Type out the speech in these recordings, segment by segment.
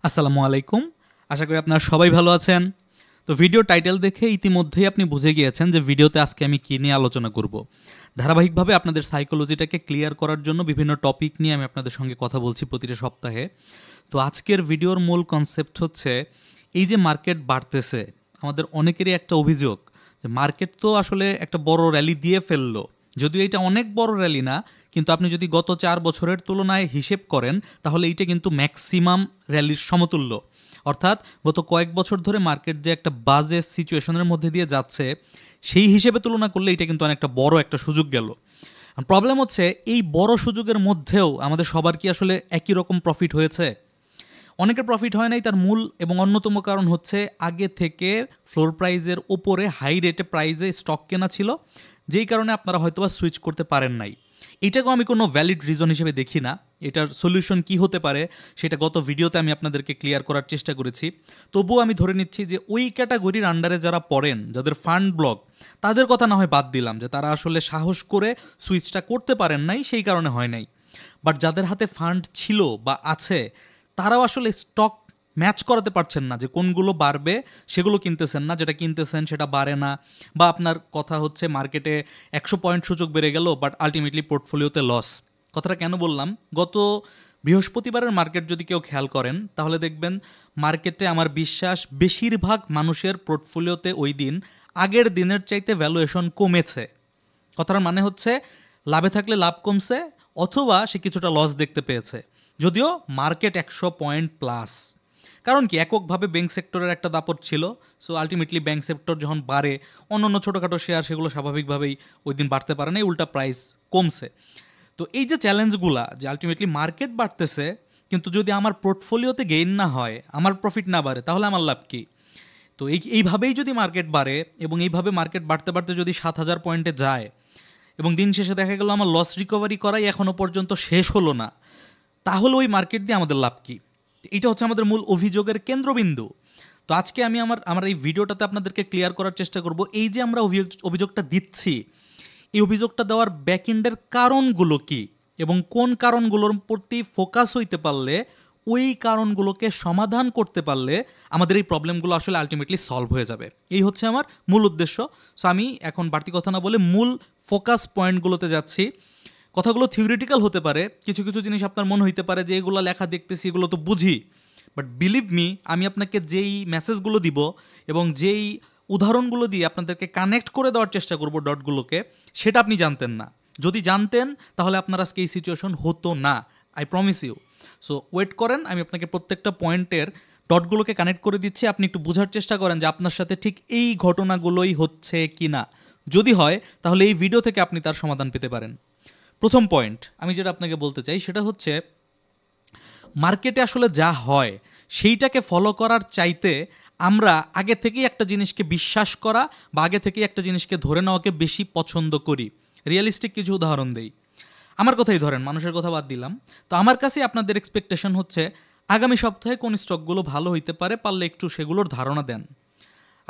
আসসালামু আলাইকুম। আশা করি আপনারা সবাই ভালো আছেন। তো ভিডিও টাইটেল দেখে ইতিমধ্যেই আপনি বুঝে গিয়েছেন যে ভিডিওতে আজকে আমি কী নিয়ে আলোচনা করব। ধারাবাহিকভাবে আপনাদের সাইকোলজিটাকে ক্লিয়ার করার জন্য বিভিন্ন টপিক নিয়ে আমি আপনাদের সঙ্গে কথা বলছি প্রতিটা সপ্তাহে। তো আজকের ভিডিওর মূল কনসেপ্ট হচ্ছে এই যে মার্কেট বাড়তেছে, আমাদের অনেকেরই একটা অভিযোগ যে মার্কেট তো আসলে একটা বড় র্যালি দিয়ে ফেললো। যদিও এটা অনেক বড় র্যালি না, কিন্তু আপনি যদি গত 4 বছরের তুলনায় হিসেব করেন তাহলে এইটা কিন্তু ম্যাক্সিমাম র্যালির সমতুল্য। অর্থাৎ গত কয়েক বছর ধরে মার্কেট যে একটা বাজে সিচুয়েশনের মধ্যে দিয়ে যাচ্ছে, সেই হিসেবে তুলনা করলে এটা কিন্তু অনেকটা বড় একটা সুযোগ গেল। প্রবলেম হচ্ছে এই বড় সুযোগের মধ্যেও আমাদের সবার কি আসলে একই রকম প্রফিট হয়েছে? অনেকের প্রফিট হয় নাই। তার মূল এবং অন্যতম কারণ হচ্ছে আগে থেকে ফ্লোর প্রাইজের ওপরে হাই রেটে প্রাইজে স্টক কেনা ছিল, যেই কারণে আপনারা হয়তোবা সুইচ করতে পারেন নাই। এটাকেও আমি কোনো ভ্যালিড রিজন হিসেবে দেখি না। এটার সলিউশন কি হতে পারে সেটা গত ভিডিওতে আমি আপনাদেরকে ক্লিয়ার করার চেষ্টা করেছি। তবুও আমি ধরে নিচ্ছি যে ওই ক্যাটাগরির আন্ডারে যারা পড়েন, যাদের ফান্ড ব্লক, তাদের কথা না হয় বাদ দিলাম যে তারা আসলে সাহস করে সুইচটা করতে পারেন নাই, সেই কারণে হয় নাই। বাট যাদের হাতে ফান্ড ছিল বা আছে, তারাও আসলে স্টক ম্যাচ করাতে পারছেন না যে কোনগুলো বাড়বে সেগুলো কিনতেছেন না, যেটা কিনতেছেন সেটা বাড়ে না। বা আপনার কথা হচ্ছে মার্কেটে 100 পয়েন্ট সূচক বেড়ে গেল, বাট আলটিমেটলি পোর্টফোলিওতে লস। কথাটা কেন বললাম? গত বৃহস্পতিবারের মার্কেট যদি কেউ খেয়াল করেন তাহলে দেখবেন মার্কেটে আমার বিশ্বাস বেশিরভাগ মানুষের পোর্টফোলিওতে ওই দিন আগের দিনের চাইতে ভ্যালুয়েশন কমেছে। কথার মানে হচ্ছে লাভে থাকলে লাভ কমছে, অথবা সে কিছুটা লস দেখতে পেয়েছে। যদিও মার্কেট 100 পয়েন্ট প্লাস। কারণ কি, এককভাবে ব্যাংক সেক্টরের একটা দাপট ছিল। সো আলটিমেটলি ব্যাংক সেক্টর যখন বাড়ে, অন্যান্য ছোটোখাটো শেয়ার সেগুলো স্বাভাবিকভাবেই ওই দিন বাড়তে পারে না, উল্টা প্রাইস কমছে। তো এই যে চ্যালেঞ্জগুলা, যে আলটিমেটলি মার্কেট বাড়তেছে কিন্তু যদি আমার পোর্টফোলিওতে গেইন না হয়, আমার প্রফিট না বাড়ে, তাহলে আমার লাভ কী? তো এইভাবেই যদি মার্কেট বাড়ে এবং এইভাবে মার্কেট বাড়তে বাড়তে যদি 7,000 পয়েন্টে যায় এবং দিন শেষে দেখা গেল আমার লস রিকভারি করাই এখনও পর্যন্ত শেষ হলো না, তাহলে ওই মার্কেট দিয়ে আমাদের লাভ কী? এটা হচ্ছে আমাদের মূল অভিযোগের কেন্দ্রবিন্দু। তো আজকে আমি আমার এই ভিডিওটাতে আপনাদেরকে ক্লিয়ার করার চেষ্টা করব এই যে আমরা অভিযোগটা দিচ্ছি, এই অভিযোগটা দেওয়ার ব্যাকএন্ডের কারণগুলো কি, এবং কোন কারণগুলোর প্রতি ফোকাস হইতে পারলে, ওই কারণগুলোকে সমাধান করতে পারলে আমাদের এই প্রবলেমগুলো আসলে আলটিমেটলি সলভ হয়ে যাবে। এই হচ্ছে আমার মূল উদ্দেশ্য। সো আমি এখন বাড়তি কথা না বলে মূল ফোকাস পয়েন্টগুলোতে যাচ্ছি। কথাগুলো থিওরিটিক্যাল হতে পারে, কিছু কিছু জিনিস আপনার মনে হইতে পারে যে এগুলো লেখা দেখতেছি, এগুলো তো বুঝি, বাট বিলিভ মি, আমি আপনাকে যেই মেসেজগুলো দিব এবং যেই উদাহরণগুলো দিয়ে আপনাদেরকে কানেক্ট করে দেওয়ার চেষ্টা করব ডটগুলোকে, সেটা আপনি জানতেন না। যদি জানতেন তাহলে আপনার আজকে এই সিচুয়েশন হতো না, I promise you. So wait করেন, আমি আপনাকে প্রত্যেকটা পয়েন্টের ডটগুলোকে কানেক্ট করে দিচ্ছি। আপনি একটু বোঝার চেষ্টা করেন যে আপনার সাথে ঠিক এই ঘটনাগুলোই হচ্ছে কি না। যদি হয় তাহলে এই ভিডিও থেকে আপনি তার সমাধান পেতে পারেন। প্রথম পয়েন্ট আমি যেটা আপনাকে বলতে চাই সেটা হচ্ছে, মার্কেটে আসলে যা হয় সেইটাকে ফলো করার চাইতে আমরা আগে থেকেই একটা জিনিসকে বিশ্বাস করা বা আগে থেকেই একটা জিনিসকে ধরে নেওয়াকে বেশি পছন্দ করি। রিয়েলিস্টিক কিছু উদাহরণ দেই। আমার কথাই ধরেন, মানুষের কথা বাদ দিলাম। তো আমার কাছে আপনাদের এক্সপেকটেশন হচ্ছে আগামী সপ্তাহে কোন স্টকগুলো ভালো হইতে পারে, পারলে একটু সেগুলোর ধারণা দেন।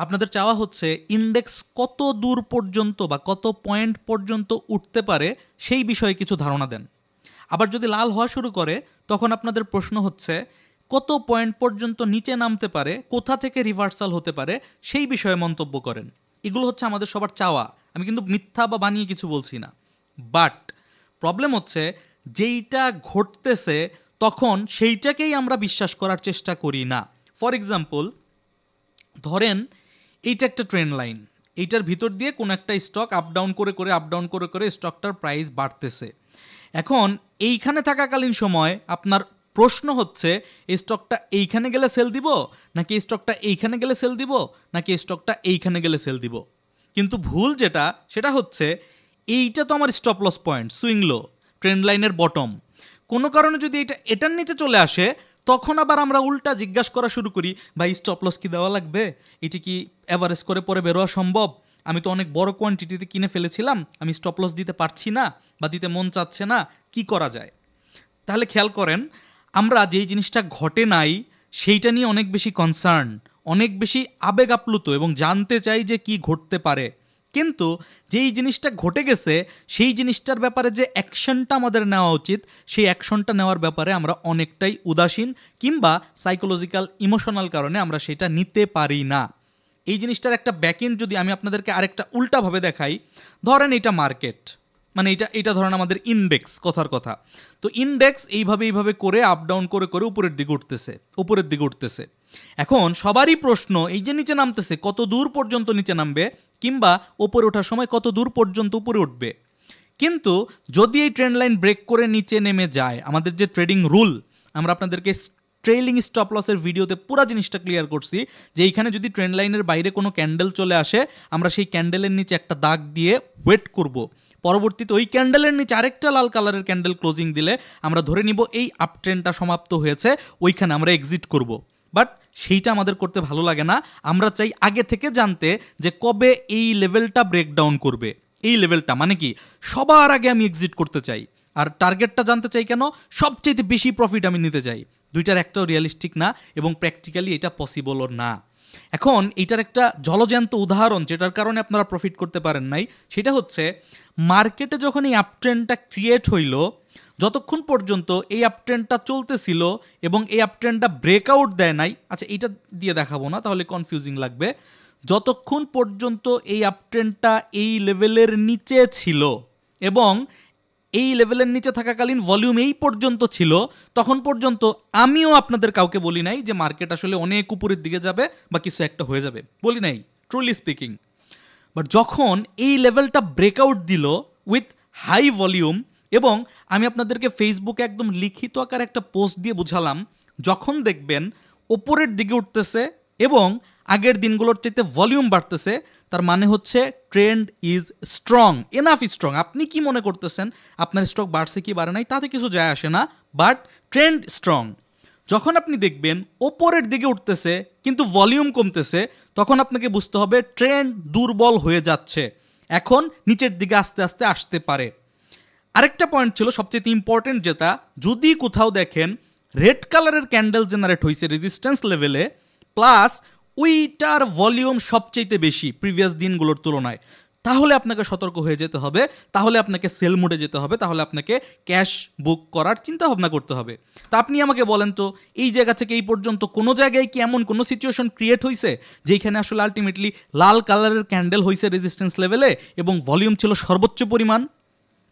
আপনাদের চাওয়া হচ্ছে ইন্ডেক্স কত দূর পর্যন্ত বা কত পয়েন্ট পর্যন্ত উঠতে পারে সেই বিষয়ে কিছু ধারণা দেন। আবার যদি লাল হওয়া শুরু করে তখন আপনাদের প্রশ্ন হচ্ছে কত পয়েন্ট পর্যন্ত নিচে নামতে পারে, কোথা থেকে রিভার্সাল হতে পারে সেই বিষয়ে মন্তব্য করেন। এগুলো হচ্ছে আমাদের সবার চাওয়া। আমি কিন্তু মিথ্যা বা বানিয়ে কিছু বলছি না। বাট প্রবলেম হচ্ছে যেইটা ঘটতেছে তখন সেইটাকেই আমরা বিশ্বাস করার চেষ্টা করি না। ফর এক্সাম্পল ধরেন এইটা একটা ট্রেন্ড লাইন, এইটার ভিতর দিয়ে কোনো একটা স্টক আপ ডাউন করে করে স্টকটার প্রাইস বাড়তেছে। এখন এইখানে থাকাকালীন সময় আপনার প্রশ্ন হচ্ছে এই স্টকটা এইখানে গেলে সেল দিব, নাকি এই স্টকটা এইখানে গেলে সেল দিব, নাকি এই স্টকটা এইখানে গেলে সেল দিব। কিন্তু ভুল যেটা সেটা হচ্ছে এইটা তো আমার stop loss point, swing low, trend লাইনের বটম। কোনো কারণে যদি এটার নিচে চলে আসে তখন আবার আমরা উল্টা জিজ্ঞাসা করা শুরু করি, ভাই স্টপ লস কি দেওয়া লাগবে, এটি কি অ্যাভারেজ করে পরে বেরোয়া সম্ভব, আমি তো অনেক বড় কোয়ান্টিটিতে কিনে ফেলেছিলাম, আমি স্টপ লস দিতে পারছি না বা দিতে মন চাচ্ছে না, কি করা যায়? তাহলে খেয়াল করেন, আমরা যেই জিনিসটা ঘটে নাই সেইটা নিয়ে অনেক বেশি কনসার্ন, অনেক বেশি আবেগ আপ্লুত এবং জানতে চাই যে কি ঘটতে পারে। কিন্তু যেই জিনিসটা ঘটে গেছে সেই জিনিসটার ব্যাপারে যে অ্যাকশনটা আমাদের নেওয়া উচিত সেই অ্যাকশনটা নেওয়ার ব্যাপারে আমরা অনেকটাই উদাসীন, কিংবা সাইকোলজিক্যাল ইমোশনাল কারণে আমরা সেটা নিতে পারি না। এই জিনিসটার একটা ব্যাকএন্ড যদি আমি আপনাদেরকে আরেকটা উল্টাভাবে দেখাই, ধরেন এটা মার্কেট, মানে এটা ধরেন আমাদের ইন্ডেক্স, কথার কথা। তো ইন্ডেক্স এইভাবে করে আপ ডাউন করে উপরের দিকে উঠতেছে। এখন সবারই প্রশ্ন, এই যে নিচে নামতেছে কত দূর পর্যন্ত নিচে নামবে, কিংবা ওপরে ওঠার সময় কত দূর পর্যন্ত উপরে উঠবে। কিন্তু যদি এই ট্রেন্ড লাইন ব্রেক করে নিচে নেমে যায়, আমাদের যে ট্রেডিং রুল, আমরা আপনাদেরকে ট্রেইলিং স্টপ লসের ভিডিওতে পুরো জিনিসটা ক্লিয়ার করছি যে এইখানে যদি ট্রেন্ড লাইনের বাইরে কোনো ক্যান্ডেল চলে আসে, আমরা সেই ক্যান্ডেলের নিচে একটা দাগ দিয়ে ওয়েট করব। পরবর্তীতে ওই ক্যান্ডেলের নিচে আরেকটা লাল কালারের ক্যান্ডেল ক্লোজিং দিলে আমরা ধরে নিব এই আপ ট্রেন্ডটা সমাপ্ত হয়েছে, ওইখানে আমরা এক্সিট করব। বাট সেইটা আমাদের করতে ভালো লাগে না। আমরা চাই আগে থেকে জানতে যে কবে এই লেভেলটা ব্রেকডাউন করবে। এই লেভেলটা মানে কি, সবার আগে আমি এক্সিট করতে চাই। আর টার্গেটটা জানতে চাই কেন, সবচেয়ে বেশি প্রফিট আমি নিতে চাই। দুইটার একটাও রিয়েলিস্টিক না এবং প্র্যাকটিক্যালি এটা পসিবলও না। এখন এইটার একটা জলজ্যান্ত উদাহরণ যেটার কারণে আপনারা প্রফিট করতে পারেন নাই, সেটা হচ্ছে মার্কেটে যখন এই আপট্রেন্ডটা ক্রিয়েট হইল, যতক্ষণ পর্যন্ত এই আপট্রেন্ডটা চলতেছিল এবং এই আপট্রেন্ডটা ব্রেকআউট দেয় নাই, আচ্ছা এইটা দিয়ে দেখাবো না তাহলে কনফিউজিং লাগবে, যতক্ষণ পর্যন্ত এই আপট্রেন্ডটা এই লেভেলের নিচে ছিল এবং এই লেভেলের নিচে থাকাকালীন ভলিউম এই পর্যন্ত ছিল, তখন পর্যন্ত আমিও আপনাদের কাউকে বলি নাই যে মার্কেট আসলে অনেক উপরের দিকে যাবে বা কিছু একটা হয়ে যাবে, বলি নাই, ট্রুলি স্পিকিং। বাট যখন এই লেভেলটা ব্রেকআউট দিল উইথ হাই ভলিউম, এবং আমি আপনাদেরকে ফেসবুকে একদম লিখিত আকারে একটা পোস্ট দিয়ে বুঝালাম, যখন দেখবেন ওপরের দিকে উঠতেছে এবং আগের দিনগুলোর চাইতে ভলিউম বাড়তেছে, তার মানে হচ্ছে trend is strong, enough strong. আপনি কি মনে করতেছেন আপনার স্টক বাড়ছে কি বাড়ে নাই তাতে কিছু যায় আসে না, বাট ট্রেন্ড স্ট্রং। যখন আপনি দেখবেন ওপরের দিকে উঠতেছে কিন্তু ভলিউম কমতেছে, তখন আপনাকে বুঝতে হবে ট্রেন্ড দুর্বল হয়ে যাচ্ছে, এখন নিচের দিকে আস্তে আস্তে আসতে পারে। আরেকটা পয়েন্ট ছিল সবচেয়ে ইম্পর্টেন্ট, যেটা যদি কোথাও দেখেন রেড কালারের ক্যান্ডেল জেনারেট হয়েছে রেজিস্ট্যান্স লেভেলে, প্লাস ওইটার ভলিউম সবচেয়ে বেশি প্রিভিয়াস দিনগুলোর তুলনায়, তাহলে আপনাকে সতর্ক হয়ে যেতে হবে, তাহলে আপনাকে সেল মোডে যেতে হবে, তাহলে আপনাকে ক্যাশ বুক করার চিন্তা ভাবনা করতে হবে। তা আপনি আমাকে বলেন তো, এই জায়গা থেকে এই পর্যন্ত কোনো জায়গায় কি এমন কোনো সিচুয়েশন ক্রিয়েট হয়েছে যেখানে আসলে আলটিমেটলি লাল কালারের ক্যান্ডেল হয়েছে রেজিস্ট্যান্স লেভেলে এবং ভলিউম ছিল সর্বোচ্চ পরিমাণ?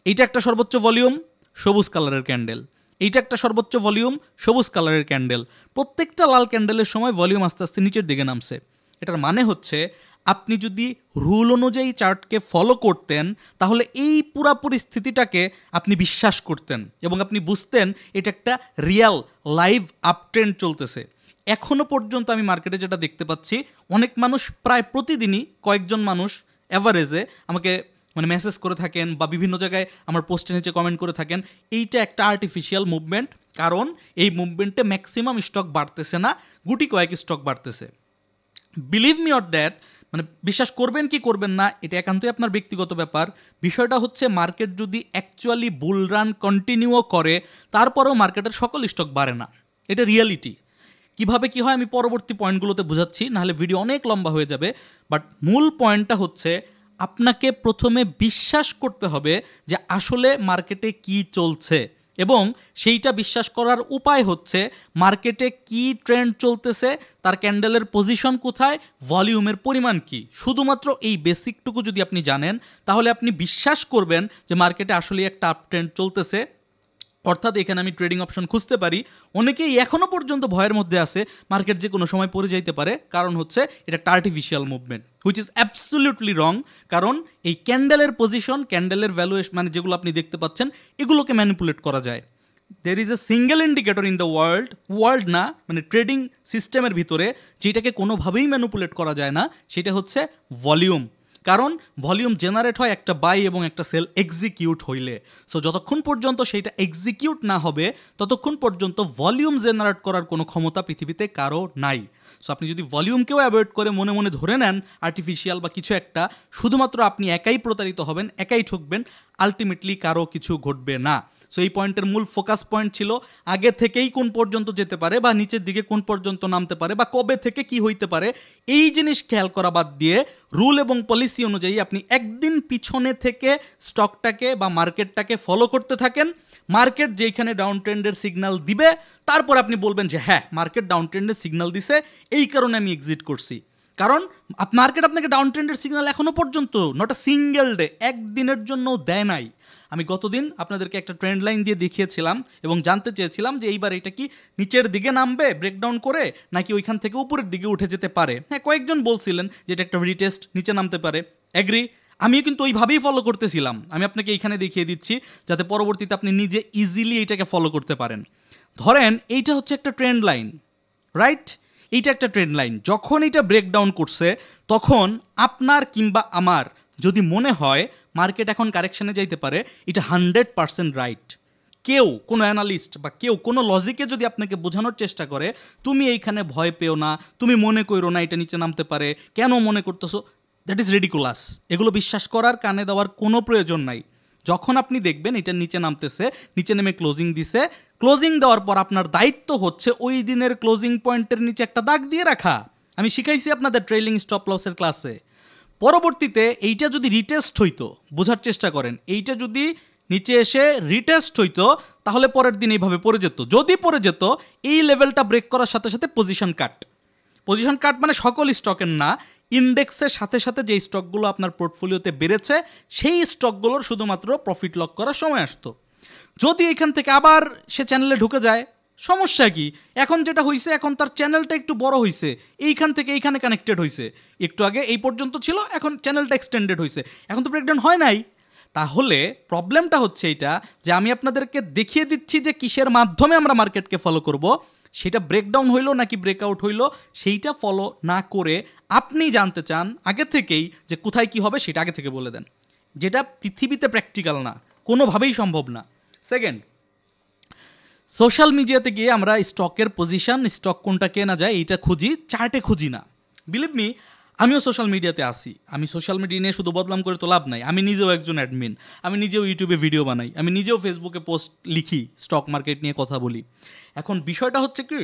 এইটা একটা সর্বোচ্চ ভলিউম, সবুজ কালারের ক্যান্ডেল, এইটা একটা সর্বোচ্চ ভলিউম, সবুজ কালারের ক্যান্ডেল, প্রত্যেকটা লাল ক্যান্ডেলের সময় ভলিউম আস্তে আস্তে নিচের দিকে নামছে। এটার মানে হচ্ছে আপনি যদি রুল অনুযায়ী চার্টকে ফলো করতেন, তাহলে এই পুরা পরিস্থিতিটাকে আপনি বিশ্বাস করতেন এবং আপনি বুঝতেন এটা একটা রিয়াল লাইভ আপট্রেন্ড চলতেছে। এখনও পর্যন্ত আমি মার্কেটে যেটা দেখতে পাচ্ছি, অনেক মানুষ প্রায় প্রতিদিনই কয়েকজন মানুষ অ্যাভারেজে আমাকে মেসেজ করে থাকেন বা বিভিন্ন জায়গায় আমার পোস্টের নিচে কমেন্ট করে থাকেন, এইটা একটা আর্টিফিশিয়াল মুভমেন্ট, কারণ এই মুভমেন্টে ম্যাক্সিমাম স্টক বাড়তেছে না, গুটি কয়েক স্টক বাড়তেছে। বিলিভ মি অর দ্যাট, বিশ্বাস করবেন কি করবেন না এটা একান্তই আপনার ব্যক্তিগত ব্যাপার। বিষয়টা হচ্ছে মার্কেট যদি অ্যাকচুয়ালি বুল রান কন্টিনিউও করে, তারপরেও মার্কেটের সকল স্টক বাড়ে না, এটা রিয়ালিটি। কিভাবে কি হয় আমি পরবর্তী পয়েন্টগুলোতে বোঝাচ্ছি, নাহলে ভিডিও অনেক লম্বা হয়ে যাবে। বাট মূল পয়েন্টটা হচ্ছে আপনাকে প্রথমে বিশ্বাস করতে হবে যে আসলে মার্কেটে কি চলছে, এবং সেইটা বিশ্বাস করার উপায় হচ্ছে মার্কেটে কি ট্রেন্ড চলতেছে, তার ক্যান্ডেলের পজিশন কোথায়, ভলিউমের পরিমাণ কি। শুধুমাত্র এই বেসিকটুকু যদি আপনি জানেন, তাহলে আপনি বিশ্বাস করবেন যে মার্কেটে আসলে একটা আপ ট্রেন্ড চলতেছে। অর্থাৎ এখানে আমি ট্রেডিং অপশন খুঁজতে পারি। অনেকেই এখনও পর্যন্ত ভয়ের মধ্যে আছে মার্কেট যে কোনো সময় পড়ে যাইতে পারে, কারণ হচ্ছে এটা একটা artificial movement, which is absolutely রং। কারণ এই ক্যান্ডেলের পজিশন, ক্যান্ডেলের ভ্যালুয়েশন, যেগুলো আপনি দেখতে পাচ্ছেন, এগুলোকে ম্যানিপুলেট করা যায়। There is a single indicator in the world না, ট্রেডিং সিস্টেমের ভিতরে যেটাকে কোনোভাবেই ম্যানিপুলেট করা যায় না, সেটা হচ্ছে ভলিউম। কারণ ভলিউম জেনারেট হয় একটা বাই এবং একটা সেল এক্সিকিউট হইলে। সো যতক্ষণ পর্যন্ত সেইটা এক্সিকিউট না হবে, ততক্ষণ পর্যন্ত ভলিউম জেনারেট করার কোনো ক্ষমতা পৃথিবীতে কারো নাই। সো আপনি যদি ভলিউমকেও অ্যাভয়েড করে মনে মনে ধরে নেন আর্টিফিশিয়াল বা কিছু একটা, শুধুমাত্র আপনি একাই প্রতারিত হবেন, একাই ঠকবেন, আলটিমেটলি কারো কিছু ঘটবে না। সো এই পয়েন্টের মূল ফোকাস পয়েন্ট ছিল আগে থেকেই কোন পর্যন্ত যেতে পারে বা নিচের দিকে কোন পর্যন্ত নামতে পারে বা কবে থেকে কি হইতে পারে, এই জিনিস খেয়াল করা বাদ দিয়ে রুল এবং পলিসি অনুযায়ী আপনি একদিন পিছনে থেকে স্টকটাকে বা মার্কেটটাকে ফলো করতে থাকেন। মার্কেট যেইখানে ডাউন ট্রেন্ডের সিগন্যাল দিবে তারপর আপনি বলবেন যে হ্যাঁ মার্কেট ডাউন ট্রেন্ডের সিগন্যাল দিছে, এই কারণে আমি এক্সিট করছি। কারণ মার্কেট আপনাকে ডাউন ট্রেন্ডের সিগন্যাল এখনও পর্যন্ত নট আ সিঙ্গেল ডে, একদিনের জন্য দেয় নাই। আমি গতদিন আপনাদেরকে একটা ট্রেন্ড লাইন দিয়ে দেখিয়েছিলাম এবং জানতে চেয়েছিলাম যে এইবার এটা কি নিচের দিকে নামবে ব্রেকডাউন করে নাকি ওইখান থেকে উপরের দিকে উঠে যেতে পারে। হ্যাঁ, কয়েকজন বলছিলেন যে এটা একটা রিটেস্ট, নিচে নামতে পারে, অ্যাগ্রি। আমিও কিন্তু ওইভাবেই ফলো করতেছিলাম। আমি আপনাকে এইখানে দেখিয়ে দিচ্ছি যাতে পরবর্তীতে আপনি নিজে ইজিলি এইটাকে ফলো করতে পারেন। ধরেন এইটা হচ্ছে একটা ট্রেন্ড লাইন, রাইট? এইটা একটা ট্রেন্ড লাইন। যখন এটা ব্রেকডাউন করছে তখন আপনার কিংবা আমার যদি মনে হয় মার্কেট এখন কারেকশানে যাইতে পারে, এটা 100% রাইট। কেউ কোনো অ্যানালিস্ট বা কেউ কোনো লজিকে যদি আপনাকে বোঝানোর চেষ্টা করে তুমি এইখানে ভয় পেও না, তুমি মনে করো না এটা নিচে নামতে পারে, কেন মনে করতেছো, দ্যাট ইজ রেডিকুলাস। এগুলো বিশ্বাস করার, কানে দেওয়ার কোনো প্রয়োজন নাই। যখন আপনি দেখবেন এটা নিচে নামতেছে, নিচে নেমে ক্লোজিং দিছে, ক্লোজিং দেওয়ার পর আপনার দায়িত্ব হচ্ছে ওই দিনের ক্লোজিং পয়েন্টের নিচে একটা দাগ দিয়ে রাখা। আমি শিখাইছি আপনাদের ট্রেইলিং স্টপ লসের ক্লাসে। পরবর্তীতে এইটা যদি রিটেস্ট হইতো, বোঝার চেষ্টা করেন, এইটা যদি নিচে এসে রিটেস্ট হইতো তাহলে পরের দিন এইভাবে পড়ে যেত। যদি পড়ে যেত এই লেভেলটা ব্রেক করার সাথে সাথে পজিশন কাট। পজিশন কাট মানে সকল স্টকের না, ইন্ডেক্সের সাথে সাথে যে স্টকগুলো আপনার পোর্টফোলিওতে বেড়েছে সেই স্টকগুলোর শুধুমাত্র প্রফিট লক করার সময় আসতো। যদি এখান থেকে আবার সে চ্যানেলে ঢুকে যায়, সমস্যা কি? এখন যেটা হয়েছে, এখন তার চ্যানেলটা একটু বড় হয়েছে, এইখান থেকে এইখানে কানেক্টেড হয়েছে, একটু আগে এই পর্যন্ত ছিল, এখন চ্যানেলটা এক্সটেন্ডেড হয়েছে, এখন তো ব্রেকডাউন হয় নাই। তাহলে প্রবলেমটা হচ্ছে এইটা যে আমি আপনাদেরকে দেখিয়ে দিচ্ছি যে কিসের মাধ্যমে আমরা মার্কেটকে ফলো করব, সেটা ব্রেকডাউন হইলো নাকি ব্রেকআউট হইলো সেইটা ফলো না করে আপনি জানতে চান আগে থেকেই যে কোথায় কি হবে সেটা আগে থেকে বলে দেন, যেটা পৃথিবীতে প্র্যাকটিক্যাল না, কোনোভাবেই সম্ভব না। সেকেন্ড, সোশ্যাল মিডিয়াতে গিয়ে আমরা স্টকের পজিশন, স্টক কোনটা কেনা যায় এইটা খুঁজি, চার্টে খুঁজি না। বিলিভ মি, আমিও সোশ্যাল মিডিয়াতে আসি। আমি সোশ্যাল মিডিয়া নিয়ে শুধু বদনাম করে তো লাভ নাই। আমি নিজেও একজন অ্যাডমিন, আমি নিজেও ইউটিউবে ভিডিও বানাই, আমি নিজেও ফেসবুকে পোস্ট লিখি, স্টক মার্কেট নিয়ে কথা বলি। এখন বিষয়টা হচ্ছে কি,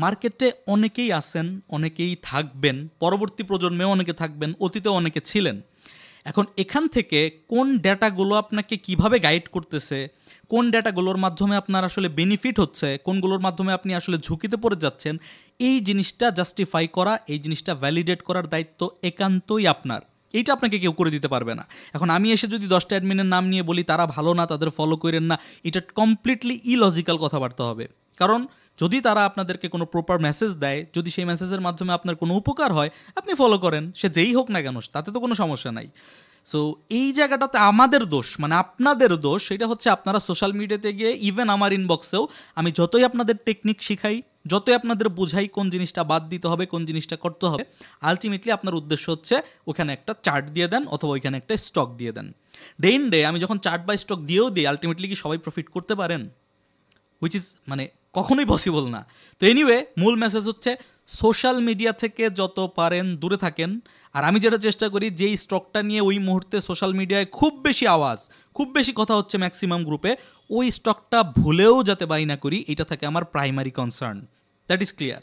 মার্কেটে অনেকেই আছেন, অনেকেই থাকবেন, পরবর্তী প্রজন্মেও অনেকে থাকবেন, অতীতেও অনেকে ছিলেন। এখন এখান থেকে কোন ডেটাগুলো আপনাকে কিভাবে গাইড করতেছে, কোন ডেটাগুলোর মাধ্যমে আপনার আসলে বেনিফিট হচ্ছে, কোনগুলোর মাধ্যমে আপনি আসলে ঝুঁকিতে পড়ে যাচ্ছেন, এই জিনিসটা জাস্টিফাই করা, এই জিনিসটা ভ্যালিডেট করার দায়িত্ব একান্তই আপনার। এইটা আপনাকে কেউ করে দিতে পারবে না। এখন আমি এসে যদি 10টা অ্যাডমিনের নাম নিয়ে বলি তারা ভালো না, তাদের ফলো করেন না, এটা কমপ্লিটলি ইলজিক্যাল কথাবার্তা হবে। কারণ যদি তারা আপনাদেরকে কোনো প্রপার মেসেজ দেয়, যদি সেই মেসেজের মাধ্যমে আপনার কোনো উপকার হয়, আপনি ফলো করেন, সে যেই হোক না কেন, তাতে তো কোনো সমস্যা নাই। সো এই জায়গাটাতে আমাদের দোষ, মানে আপনাদের দোষ, সেটা হচ্ছে আপনারা সোশ্যাল মিডিয়াতে গিয়ে, ইভেন আমার ইনবক্সেও আমি যতই আপনাদের টেকনিক শিখাই, যতই আপনাদের বোঝাই কোন জিনিসটা বাদ দিতে হবে, কোন জিনিসটা করতে হবে, আলটিমেটলি আপনার উদ্দেশ্য হচ্ছে ওখানে একটা চার্ট দিয়ে দেন অথবা ওইখানে একটা স্টক দিয়ে দেন। ডে ইন ডে আমি যখন চার্ট বাই স্টক দিয়েও দিই, আলটিমেটলি কি সবাই প্রফিট করতে পারেন? হুইচ ইজ মানে কখনোই পসিবল না। তো এনিওয়ে, মূল মেসেজ হচ্ছে সোশ্যাল মিডিয়া থেকে যত পারেন দূরে থাকেন। আর আমি যেটা চেষ্টা করি, যেই স্টকটা নিয়ে ওই মুহূর্তে সোশ্যাল মিডিয়ায় খুব বেশি আওয়াজ, খুব বেশি কথা হচ্ছে ম্যাক্সিমাম গ্রুপে, ওই স্টকটা ভুলেও যাতে বাই না করি, এটা থাকে আমার primary concern. That is clear.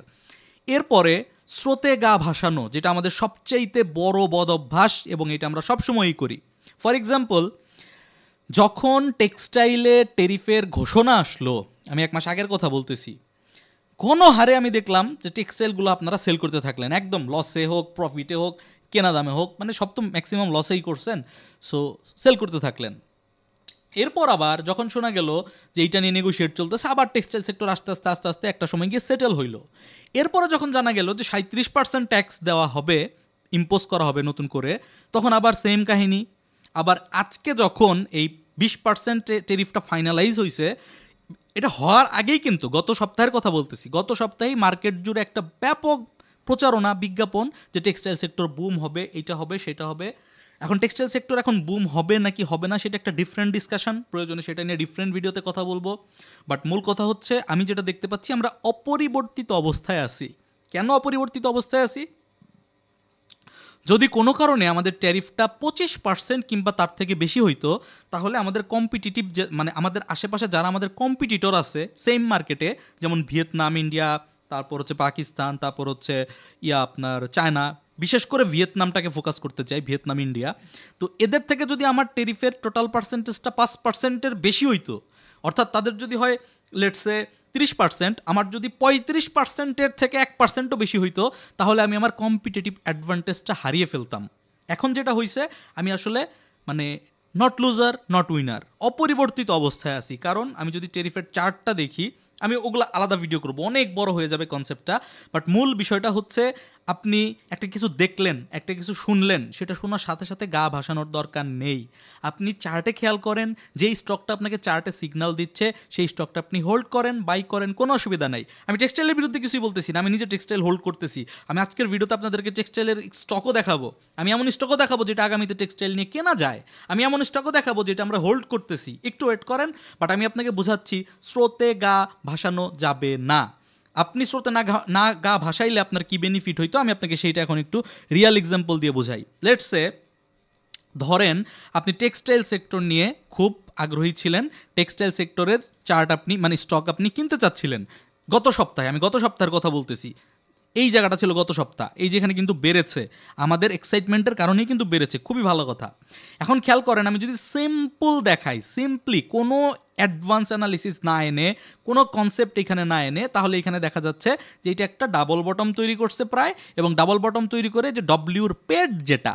এরপরে স্রোতে গা ভাসানো, যেটা আমাদের সবচাইতে বড় বদ অভ্যাস এবং এটা আমরা সবসময়ই করি। ফর এক্সাম্পল, যখন টেক্সটাইলে ট্যারিফের ঘোষণা আসলো, আমি 1 মাস আগের কথা বলতেছি, কোনো হারে আমি দেখলাম যে টেক্সটাইলগুলো আপনারা সেল করতে থাকলেন, একদম লসে হোক, প্রফিটে হোক, কেনা দামে হোক, মানে সব তো ম্যাক্সিমাম লসেই করছেন, সো সেল করতে থাকলেন। এরপর আবার যখন শোনা গেল যে এইটা নিয়ে নেগোশিয়েট চলতেছে, আবার টেক্সটাইল সেক্টর আস্তে আস্তে আস্তে আস্তে একটা সময় গিয়ে সেটেল হইল। এরপরে যখন জানা গেল যে 37% ট্যাক্স দেওয়া হবে, ইম্পোজ করা হবে নতুন করে, তখন আবার সেম কাহিনী। আবার আজকে যখন এই 20% টেরিফটা ফাইনালাইজ হয়েছে, এটা হওয়ার আগেই কিন্তু গত সপ্তাহের কথা বলতেছি, গত সপ্তাহেই মার্কেট জুড়ে একটা ব্যাপক প্রচারণা, বিজ্ঞাপন যে টেক্সটাইল সেক্টর বুম হবে, এইটা হবে, সেটা হবে। এখন টেক্সটাইল সেক্টর এখন বুম হবে নাকি হবে না সেটা একটা ডিফারেন্ট ডিসকাশন, প্রয়োজনে সেটা নিয়ে ডিফারেন্ট ভিডিওতে কথা বলবো। বাট মূল কথা হচ্ছে, আমি যেটা দেখতে পাচ্ছি, আমরা অপরিবর্তিত অবস্থায় আছি। কেন অপরিবর্তিত অবস্থায় আছি? যদি কোনো কারণে আমাদের ট্যারিফটা 25% কিংবা তার থেকে বেশি হইতো, তাহলে আমাদের কম্পিটিটিভ যে মানে আমাদের আশেপাশে যারা আমাদের কম্পিটিটর আছে সেম মার্কেটে, যেমন ভিয়েতনাম, ইন্ডিয়া, তারপর হচ্ছে পাকিস্তান, তারপর হচ্ছে আপনার চায়না, বিশেষ করে ভিয়েতনামটাকে ফোকাস করতে চাই, ভিয়েতনাম, ইন্ডিয়া, তো এদের থেকে যদি আমার ট্যারিফের টোটাল পার্সেন্টেজটা 5%-এর বেশি হইতো, অর্থাৎ তাদের যদি হয় লেটসে 30%, আমার যদি 35%-এর থেকে 1%ও বেশি হইতো, তাহলে আমি আমার কম্পিটিটিভ অ্যাডভান্টেজটা হারিয়ে ফেলতাম। এখন যেটা হয়েছে, আমি আসলে মানে নট লুজার নট উইনার, অপরিবর্তিত অবস্থায় আছি। কারণ আমি যদি ট্যারিফের চার্টটা দেখি, আমি ওগুলো আলাদা ভিডিও করব, অনেক বড় হয়ে যাবে কনসেপ্টটা, বাট মূল বিষয়টা হচ্ছে আপনি একটা কিছু দেখলেন, একটা কিছু শুনলেন, সেটা শোনার সাথে সাথে গা ভাসানোর দরকার নেই। আপনি চার্টে খেয়াল করেন, যেই স্টকটা আপনাকে চার্টে সিগন্যাল দিচ্ছে সেই স্টকটা আপনি হোল্ড করেন, বাই করেন, কোনো অসুবিধা নাই। আমি টেক্সটাইলের বিরুদ্ধে কিছুই বলতেছি না, আমি নিজে টেক্সটাইল হোল্ড করতেছি। আমি আজকের ভিডিওতে আপনাদেরকে টেক্সটাইলের স্টকও দেখাবো, আমি এমন স্টকও দেখাবো যেটা আগামীতে টেক্সটাইল নিয়ে কেনা যায়, আমি এমন স্টকও দেখাবো যেটা আমরা হোল্ড করতেছি, একটু ওয়েট করেন। বাট আমি আপনাকে বোঝাচ্ছি, স্রোতে গা ভাসানো যাবে না। আপনি স্রোতে না গা ভাসাইলে আপনার কি বেনিফিট হইতো, আমি আপনাকে সেইটা এখন একটু রিয়াল এক্সাম্পল দিয়ে বোঝাই। লেটস সে, ধরেন আপনি টেক্সটাইল সেক্টর নিয়ে খুব আগ্রহী ছিলেন, টেক্সটাইল সেক্টরের চার্ট আপনি মানে স্টক আপনি কিনতে চাচ্ছিলেন গত সপ্তাহে, আমি গত সপ্তাহের কথা বলতেছি, এই জায়গাটা ছিল গত সপ্তাহ, এই যেখানে কিন্তু বেড়েছে, আমাদের এক্সাইটমেন্টের কারণেই কিন্তু বেড়েছে, খুবই ভালো কথা। এখন খেয়াল করেন, আমি যদি সিম্পল দেখাই, সিম্পলি কোনো অ্যাডভান্স অ্যানালিসিস না এনে, কোনো কনসেপ্ট এখানে না এনে, তাহলে এখানে দেখা যাচ্ছে যে এটা একটা ডাবল বটম তৈরি করছে প্রায়, এবং ডাবল বটম তৈরি করে যে ডব্লিউর পেড, যেটা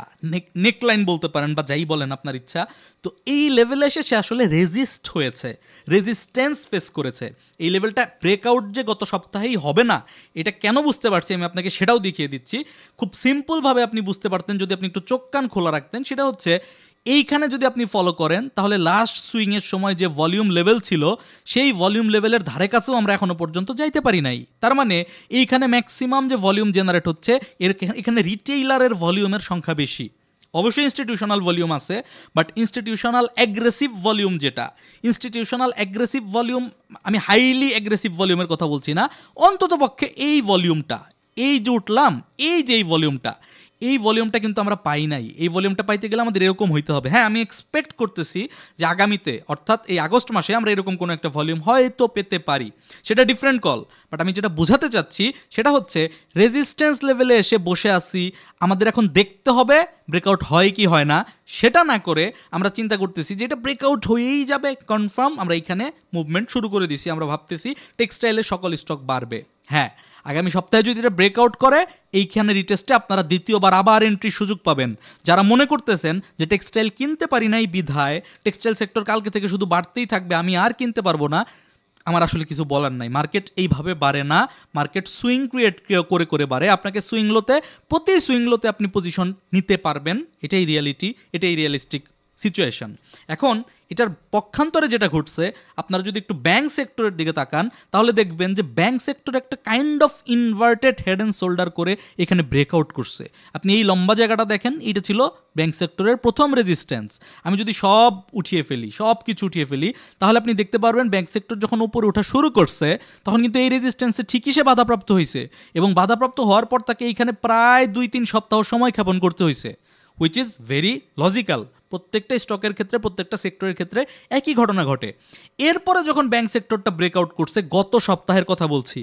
নেকলাইন বলতে পারেন বা যাই বলেন আপনার ইচ্ছা, তো এই লেভেলে এসে সে আসলে রেজিস্ট হয়েছে, রেজিস্ট্যান্স ফেস করেছে। এই লেভেলটা ব্রেকআউট যে গত সপ্তাহেই হবে না, এটা কেন বুঝতে পারছি আমি আপনাকে সেটাও দেখিয়ে দিচ্ছি। খুব সিম্পলভাবে আপনি বুঝতে পারতেন যদি আপনি একটু চোখ কান খোলা রাখতেন। সেটা হচ্ছে, এইখানে যদি আপনি ফলো করেন, তাহলে লাস্ট সুইংয়ের সময় যে ভলিউম লেভেল ছিল, সেই ভলিউম লেভেলের ধারে কাছেও আমরা এখনো পর্যন্ত যাইতে পারি নাই। তার মানে এইখানে ম্যাক্সিমাম যে ভলিউম জেনারেট হচ্ছে, এখানে রিটেইলারের ভলিউমের সংখ্যা বেশি। অবশ্যই ইনস্টিটিউশনাল ভলিউম আছে, বাট ইনস্টিটিউশনাল অ্যাগ্রেসিভ ভলিউম যেটা, ইনস্টিটিউশনাল অ্যাগ্রেসিভ ভলিউম, আমি হাইলি অ্যাগ্রেসিভ ভলিউমের কথা বলছি না, অন্তত পক্ষে এই ভলিউমটা, এই যে উঠলাম, এই যে এই ভলিউমটা, এই ভলিউমটা কিন্তু আমরা পাই নাই। এই ভলিউমটা পাইতে গেলে আমাদের এরকম হইতে হবে। হ্যাঁ, আমি এক্সপেক্ট করতেছি যে আগামীতে, অর্থাৎ এই আগস্ট মাসে আমরা এরকম কোনো একটা ভলিউম হয়তো পেতে পারি, সেটা ডিফারেন্ট কল। বাট আমি যেটা বোঝাতে চাচ্ছি সেটা হচ্ছে, রেজিস্ট্যান্স লেভেলে এসে বসে আছি, আমাদের এখন দেখতে হবে ব্রেকআউট হয় কি হয় না। সেটা না করে আমরা চিন্তা করতেছি যে এটা ব্রেকআউট হয়েই যাবে কনফার্ম, আমরা এইখানে মুভমেন্ট শুরু করে দিছি, আমরা ভাবতেছি টেক্সটাইলের সকল স্টক বাড়বে। হ্যাঁ, আগামী সপ্তাহে যদি এটা ব্রেকআউট করে, এইখানে রিটেস্টে আপনারা দ্বিতীয়বার আবার এন্ট্রির সুযোগ পাবেন। যারা মনে করতেছেন যে টেক্সটাইল কিনতে পারি নাই বিধায় টেক্সটাইল সেক্টর কালকে থেকে শুধু বাড়তেই থাকবে, আমি আর কিনতে পারবো না, আমার আসলে কিছু বলার নাই। মার্কেট এইভাবে বাড়ে না, মার্কেট সুইং ক্রিয়েট করে করে বাড়ে। আপনাকে সুইংলোতে, প্রতি সুইংলোতে আপনি পজিশন নিতে পারবেন, এটাই রিয়ালিটি, এটাই রিয়েলিস্টিক সিচুয়েশন। এখন এটার পক্ষান্তরে যেটা ঘটছে, আপনারা যদি একটু ব্যাংক সেক্টরের দিকে তাকান, তাহলে দেখবেন যে ব্যাংক সেক্টর একটা kind of inverted head and shoulder করে এখানে ব্রেকআউট করছে। আপনি এই লম্বা জায়গাটা দেখেন, এটা ছিল ব্যাংক সেক্টরের প্রথম রেজিস্ট্যান্স। আমি যদি সব উঠিয়ে ফেলি, সব কিছু উঠিয়ে ফেলি, তাহলে আপনি দেখতে পারবেন ব্যাংক সেক্টর যখন উপরে ওঠা শুরু করছে, তখন কিন্তু এই রেজিস্ট্যান্সে ঠিকই সে বাধাপ্রাপ্ত হয়েছে, এবং বাধাপ্রাপ্ত হওয়ার পর তাকে এইখানে প্রায় 2-3 সপ্তাহ সময় ক্ষেপণ করতে হয়েছে, হুইচ ইজ ভেরি লজিক্যাল। প্রত্যেকটা স্টকের ক্ষেত্রে, প্রত্যেকটা সেক্টরের ক্ষেত্রে একই ঘটনা ঘটে। এরপরে যখন ব্যাংক সেক্টরটা ব্রেকআউট করছে, গত সপ্তাহের কথা বলছি,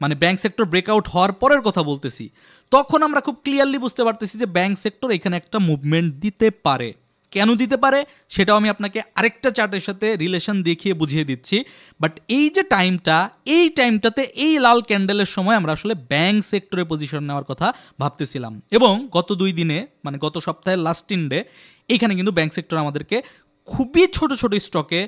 মানে ব্যাংক সেক্টর ব্রেকআউট হওয়ার পরের কথা বলতেছি, তখন আমরা খুব ক্লিয়ারলি বুঝতে পারতেছি যে ব্যাংক সেক্টর এখানে একটা মুভমেন্ট দিতে পারে। কেন দিতে পারে সেটাও আমি আপনাকে আরেকটা চার্টের সাথে রিলেশন দেখিয়ে বুঝিয়ে দিচ্ছি। বাট এই যে টাইমটা, এই টাইমটাতে এই লাল ক্যান্ডেলের সময় আমরা আসলে ব্যাংক সেক্টরে পজিশন নেওয়ার কথা ভাবতেছিলাম, এবং গত 2 দিনে, মানে গত সপ্তাহের লাস্ট 3 ডে, এইখানে কিন্তু ব্যাংক সেক্টর আমাদেরকে খুবই ছোট ছোট স্টকে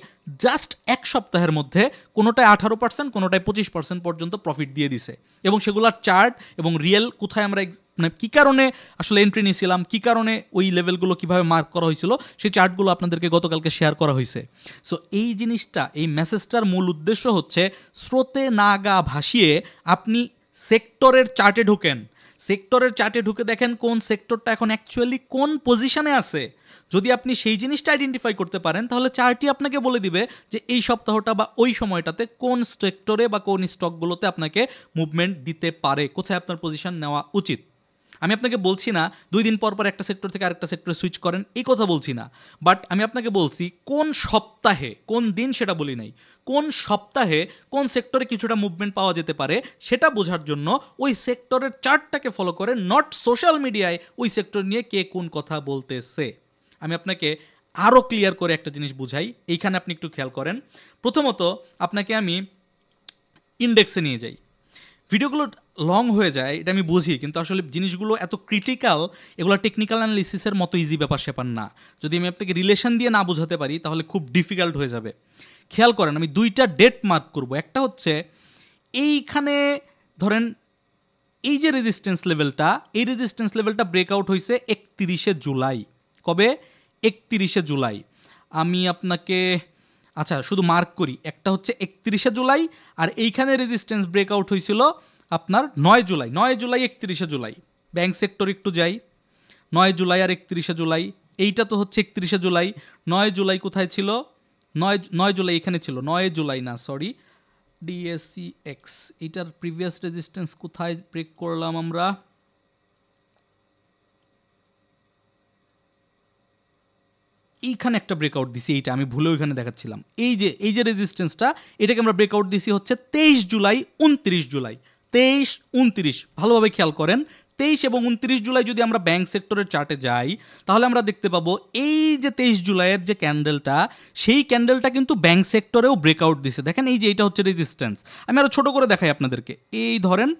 জাস্ট 1 সপ্তাহের মধ্যে কোনোটায় 18%, কোনোটায় 25% পর্যন্ত প্রফিট দিয়ে দিছে। এবং সেগুলোর চার্ট এবং রিয়েল কোথায় আমরা মানে কী কারণে আসলে এন্ট্রি নিয়েছিলাম, কী কারণে ওই লেভেলগুলো কীভাবে মার্ক করা হয়েছিল, সেই চার্টগুলো আপনাদেরকে গতকালকে শেয়ার করা হয়েছে। সো এই জিনিসটা, এই মেসেজটার মূল উদ্দেশ্য হচ্ছে, স্রোতে না গা ভাসিয়ে আপনি সেক্টরের চার্টে ঢোকেন, সেক্টরের চার্টে ঢুকে দেখেন কোন সেক্টরটা এখন অ্যাকচুয়ালি কোন পজিশনে আছে। যদি আপনি সেই জিনিসটা আইডেন্টিফাই করতে পারেন, তাহলে চার্টই আপনাকে বলে দিবে যে এই সপ্তাহটা বা ওই সময়টাতে কোন সেক্টরে বা কোন স্টকগুলোতে আপনাকে মুভমেন্ট দিতে পারে, কোথায় আপনার পজিশন নেওয়া উচিত। আমি আপনাকে বলছি না 2 দিন পর পর একটা সেক্টর থেকে আরেকটা সেক্টরে সুইচ করেন, এই কথা বলছি না। বাট আমি আপনাকে বলছি কোন সপ্তাহে, কোন দিন সেটা বলি নাই, কোন সপ্তাহে কোন সেক্টরে কিছুটা মুভমেন্ট পাওয়া যেতে পারে সেটা বোঝার জন্য ওই সেক্টরের চার্টটাকে ফলো করে, নট সোশ্যাল মিডিয়ায় ওই সেক্টর নিয়ে কে কোন কথা বলতেছে। আমি আপনাকে আরও ক্লিয়ার করে একটা জিনিস বুঝাই, এইখানে আপনি একটু খেয়াল করেন। প্রথমত আপনাকে আমি ইন্ডেক্সে নিয়ে যাই। ভিডিওগুলো লং হয়ে যায় এটা আমি বুঝি, কিন্তু আসলে জিনিসগুলো এত ক্রিটিক্যাল, এগুলো টেকনিক্যাল অ্যানালিসিসের মতো ইজি ব্যাপার স্যাপার না। যদি আমি আপনাকে রিলেশন দিয়ে না বোঝাতে পারি তাহলে খুব ডিফিকাল্ট হয়ে যাবে। খেয়াল করেন, আমি 2টা ডেট মার্ক করব। একটা হচ্ছে এইখানে ধরেন এই যে রেজিস্ট্যান্স লেভেলটা, এই রেজিস্ট্যান্স লেভেলটা ব্রেকআউট হয়েছে 31শে জুলাই। কবে? 31শে জুলাই। আমি আপনাকে আচ্ছা শুধু মার্ক করি, একটা হচ্ছে 31শে জুলাই, আর এইখানে রেজিস্ট্যান্স ব্রেকআউট হয়েছিল আপনার 9 জুলাই। 9 জুলাই 31শে জুলাই। ব্যাংক সেক্টর একটু যাই, 9 জুলাই আর 31শে জুলাই। এইটা তো হচ্ছে 31শে জুলাই। 9 জুলাই কোথায় ছিল? 9 জুলাই এখানে ছিল। 9 জুলাই না, সরি, ডিএসসিএক্স, এইটার প্রিভিয়াস রেজিস্ট্যান্স কোথায় ব্রেক করলাম আমরা? এইখানে একটা ব্রেকআউট দিছি, এইটা আমি ভুলে ওইখানে দেখাচ্ছিলাম। এই যে রেজিস্ট্যান্সটা, এটাকে আমরা ব্রেকআউট দিছি হচ্ছে 23 জুলাই 29 জুলাই। 23 29 ভালোভাবে খেয়াল করেন। 23 এবং 29 জুলাই যদি আমরা ব্যাংক সেক্টরের চার্টে যাই তাহলে আমরা দেখতে পাবো এই যে 23 জুলাইয়ের যে ক্যান্ডেলটা, সেই ক্যান্ডেলটা কিন্তু ব্যাংক সেক্টরেও ব্রেকআউট দিছে। দেখেন এই যে এটা হচ্ছে রেজিস্ট্যান্স। আমি আরও ছোটো করে দেখাই আপনাদেরকে। এই ধরেন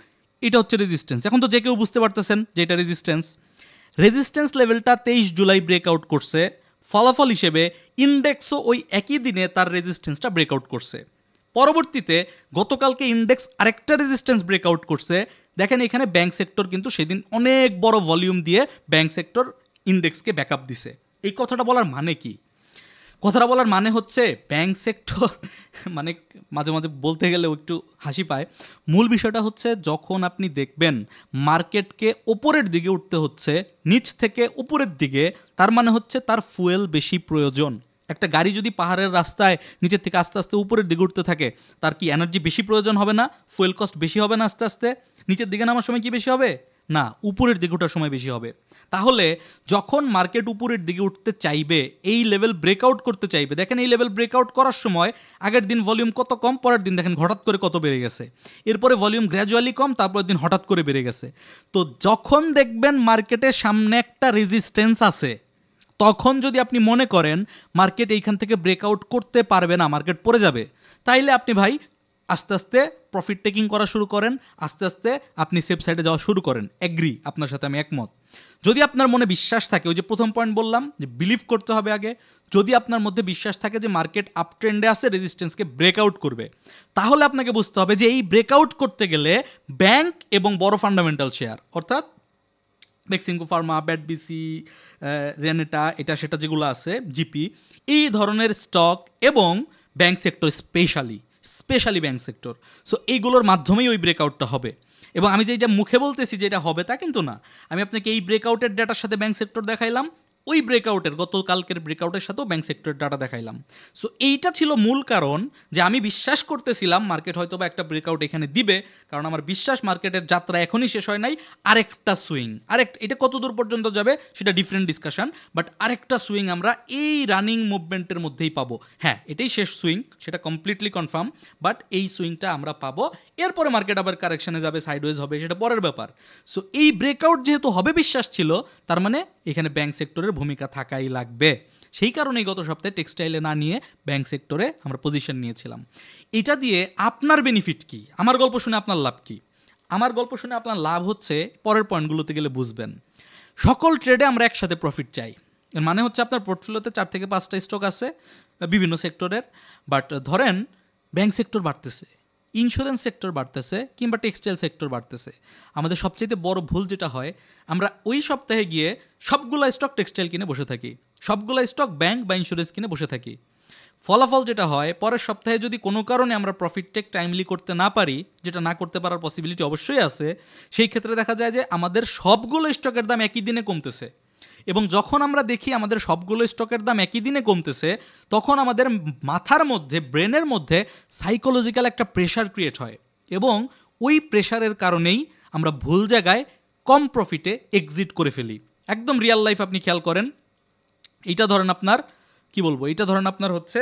এটা হচ্ছে রেজিস্ট্যান্স। এখন তো যে কেউ বুঝতে পারতেছেন যে এটা রেজিস্ট্যান্স লেভেলটা 23 জুলাই ব্রেকআউট করছে। ফলাফল হিসেবে ইন্ডেক্সও ওই একই দিনে তার রেজিস্ট্যান্সটা ব্রেকআউট করছে। পরবর্তীতে গতকালকে ইন্ডেক্স আরেকটা রেজিস্ট্যান্স ব্রেকআউট করছে। দেখেন এখানে ব্যাংক সেক্টর কিন্তু সেদিন অনেক বড় ভলিউম দিয়ে ব্যাংক সেক্টর ইন্ডেক্সকে ব্যাকআপ দিছে। এই কথাটা বলার মানে কি? কথাটা বলার মানে হচ্ছে ব্যাংক সেক্টর মানে মাঝে মাঝে বলতে গেলেও একটু হাসি পায়। মূল বিষয়টা হচ্ছে যখন আপনি দেখবেন মার্কেটকে ওপরের দিকে উঠতে হচ্ছে নিচ থেকে উপরের দিকে, তার মানে হচ্ছে তার ফুয়েল বেশি প্রয়োজন। একটা গাড়ি যদি পাহাড়ের রাস্তায় নিচের থেকে আস্তে আস্তে উপরের দিকে উঠতে থাকে, তার কি এনার্জি বেশি প্রয়োজন হবে না? ফুয়েল কস্ট বেশি হবে না? আস্তে আস্তে নিচের দিকে নামার সময় কি বেশি হবে না? উপরের দিকে ওঠার সময় বেশি হবে। তাহলে যখন মার্কেট উপরের দিকে উঠতে চাইবে, এই লেভেল ব্রেকআউট করতে চাইবে, দেখেন এই লেভেল ব্রেকআউট করার সময় আগের দিন ভলিউম কত কম, পরের দিন দেখেন হঠাৎ করে কত বেড়ে গেছে। এরপরে ভলিউম গ্র্যাজুয়ালি কম, তারপরের দিন হঠাৎ করে বেড়ে গেছে। তো যখন দেখবেন মার্কেটের সামনে একটা রেজিস্ট্যান্স আছে, তখন যদি আপনি মনে করেন মার্কেট এইখান থেকে ব্রেকআউট করতে পারবে না, মার্কেট পড়ে যাবে, তাইলে আপনি ভাই আস্তে আস্তে প্রফিট টেকিং করা শুরু করেন, আস্তে আস্তে আপনি সেফ সাইডে যাওয়া শুরু করেন। এগ্রি, আপনার সাথে আমি একমত। যদি আপনার মনে বিশ্বাস থাকে, ওই যে প্রথম পয়েন্ট বললাম যে বিলিভ করতে হবে আগে, যদি আপনার মধ্যে বিশ্বাস থাকে যে মার্কেট আপ ট্রেন্ডে আছে, রেজিস্ট্যান্সকে ব্রেকআউট করবে, তাহলে আপনাকে বুঝতে হবে যে এই ব্রেকআউট করতে গেলে ব্যাংক এবং বড় ফান্ডামেন্টাল শেয়ার, অর্থাৎ বেক্সিমকো ফার্মা, ব্যাটবিসি, রেনেটা, এটা সেটা যেগুলো আছে, জিপি, এই ধরনের স্টক এবং bank sector, specially bank sector, so এইগুলোর মাধ্যমেই ওই ব্রেকআউটটা হবে। এবং আমি যেটা মুখে বলতেছি যেটা হবে তা কিন্তু না। আমি আপনাকে এই ব্রেকআউটের ডাটার সাথে ব্যাংক সেক্টর দেখাইলাম, ওই ব্রেকআউটের গতকালকের ব্রেকআউটের সাথেও ব্যাংক সেক্টরের ডাটা দেখাইলাম। সো এইটা ছিল মূল কারণ যে আমি বিশ্বাস করতেছিলাম মার্কেট হয়তো বা একটা ব্রেকআউট এখানে দিবে, কারণ আমার বিশ্বাস মার্কেটের যাত্রা এখনই শেষ হয় নাই, আরেকটা সুইং, এটা কত দূর পর্যন্ত যাবে সেটা ডিফারেন্ট ডিসকাশন, বাট আরেকটা সুইং আমরা এই রানিং মুভমেন্টের মধ্যেই পাবো। হ্যাঁ, এটাই শেষ সুইং, সেটা কমপ্লিটলি কনফার্ম, বাট এই সুইংটা আমরা পাবো। এরপরে মার্কেট আবার কারেকশানে যাবে, সাইডওয়েজ হবে, সেটা পরের ব্যাপার। সো এই ব্রেকআউট যেহেতু হবে বিশ্বাস ছিল, তার মানে এখানে ব্যাংক সেক্টরের ভূমিকা থাকাই লাগবে। সেই কারণেই গত সপ্তাহে টেক্সটাইলে না নিয়ে ব্যাংক সেক্টরে আমরা পজিশন নিয়েছিলাম। এটা দিয়ে আপনার বেনিফিট কি? আমার গল্প শুনে আপনার লাভ কি? আমার গল্প শুনে আপনার লাভ হচ্ছে, পরের পয়েন্টগুলোতে গেলে বুঝবেন। সকল ট্রেডে আমরা একসাথে প্রফিট চাই। এর মানে হচ্ছে আপনার পোর্টফোলিওতে 4 থেকে 5টা স্টক আছে বিভিন্ন সেক্টরের, বাট ধরেন ব্যাংক সেক্টর বাড়তেছে, ইন্স্যুরেন্স সেক্টর বাড়তেছে, কিংবা টেক্সটাইল সেক্টর বাড়তেছে। আমাদের সবচেয়ে বড় ভুল যেটা হয়, আমরা ওই সপ্তাহে গিয়ে সবগুলো স্টক টেক্সটাইল কিনে বসে থাকি, সবগুলো স্টক ব্যাংক বা ইন্স্যুরেন্স কিনে বসে থাকি। ফলাফল যেটা হয়, পরের সপ্তাহে যদি কোনো কারণে আমরা প্রফিট টেক টাইমলি করতে না পারি, যেটা না করতে পারার পসিবিলিটি অবশ্যই আছে, সেই ক্ষেত্রে দেখা যায় যে আমাদের সবগুলো স্টকের দাম একই দিনে কমতেছে। এবং যখন আমরা দেখি আমাদের সবগুলো স্টকের দাম একই দিনে কমতেছে, তখন আমাদের মাথার মধ্যে, ব্রেনের মধ্যে সাইকোলজিক্যাল একটা প্রেশার ক্রিয়েট হয়, এবং ওই প্রেশারের কারণেই আমরা ভুল জায়গায় কম প্রফিটে এক্সিট করে ফেলি। একদম রিয়েল লাইফ আপনি খেয়াল করেন, এইটা ধরেন আপনার কি বলবো, এইটা ধরেন আপনার হচ্ছে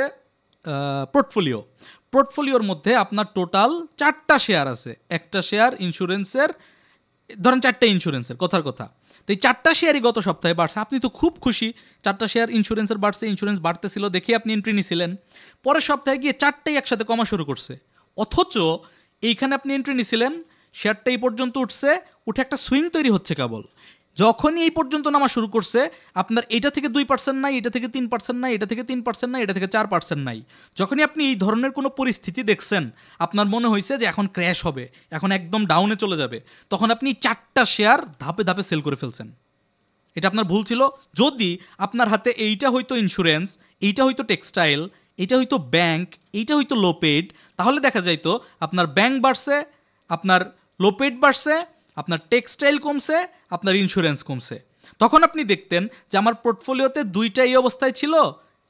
পোর্টফোলিওর মধ্যে আপনার টোটাল 4টা শেয়ার আছে। একটা শেয়ার ইন্স্যুরেন্সের, ধরেন 4টা ইন্স্যুরেন্সের, কথার কথা। তো এই 4টা শেয়ারই গত সপ্তাহে বাড়ছে, আপনি তো খুব খুশি, 4টা শেয়ার ইন্স্যুরেন্সের বাড়ছে, ইন্স্যুরেন্স বাড়তেছিল দেখে আপনি এন্ট্রি নিছিলেন। পরের সপ্তাহে গিয়ে 4টাই একসাথে কমা শুরু করছে, অথচ এইখানে আপনি এন্ট্রি নিছিলেন, শেয়ারটা এই পর্যন্ত উঠছে, উঠে একটা সুইং তৈরি হচ্ছে কেবল। যখনই এই পর্যন্ত নামা শুরু করছে, আপনার এটা থেকে 2% নাই, এটা থেকে 3% নাই, এটা থেকে 3% নাই, এটা থেকে 4% নাই। যখনই আপনি এই ধরনের কোনো পরিস্থিতি দেখছেন, আপনার মনে হয়েছে যে এখন ক্র্যাশ হবে, এখন একদম ডাউনে চলে যাবে, তখন আপনি 4টা শেয়ার ধাপে ধাপে সেল করে ফেলছেন। এটা আপনার ভুল ছিল। যদি আপনার হাতে এইটা হয়তো ইন্স্যুরেন্স, এইটা হয়তো টেক্সটাইল, এইটা হয়তো ব্যাংক, এইটা হয়তো লোপেড, তাহলে দেখা যাইতো আপনার ব্যাংক বাড়ছে, আপনার লোপেড বাড়ছে, আপনার টেক্সটাইল কমছে, আপনার ইন্স্যুরেন্স কমছে। তখন আপনি দেখতেন যে আমার পোর্টফোলিওতে 2টা এই অবস্থায় ছিল,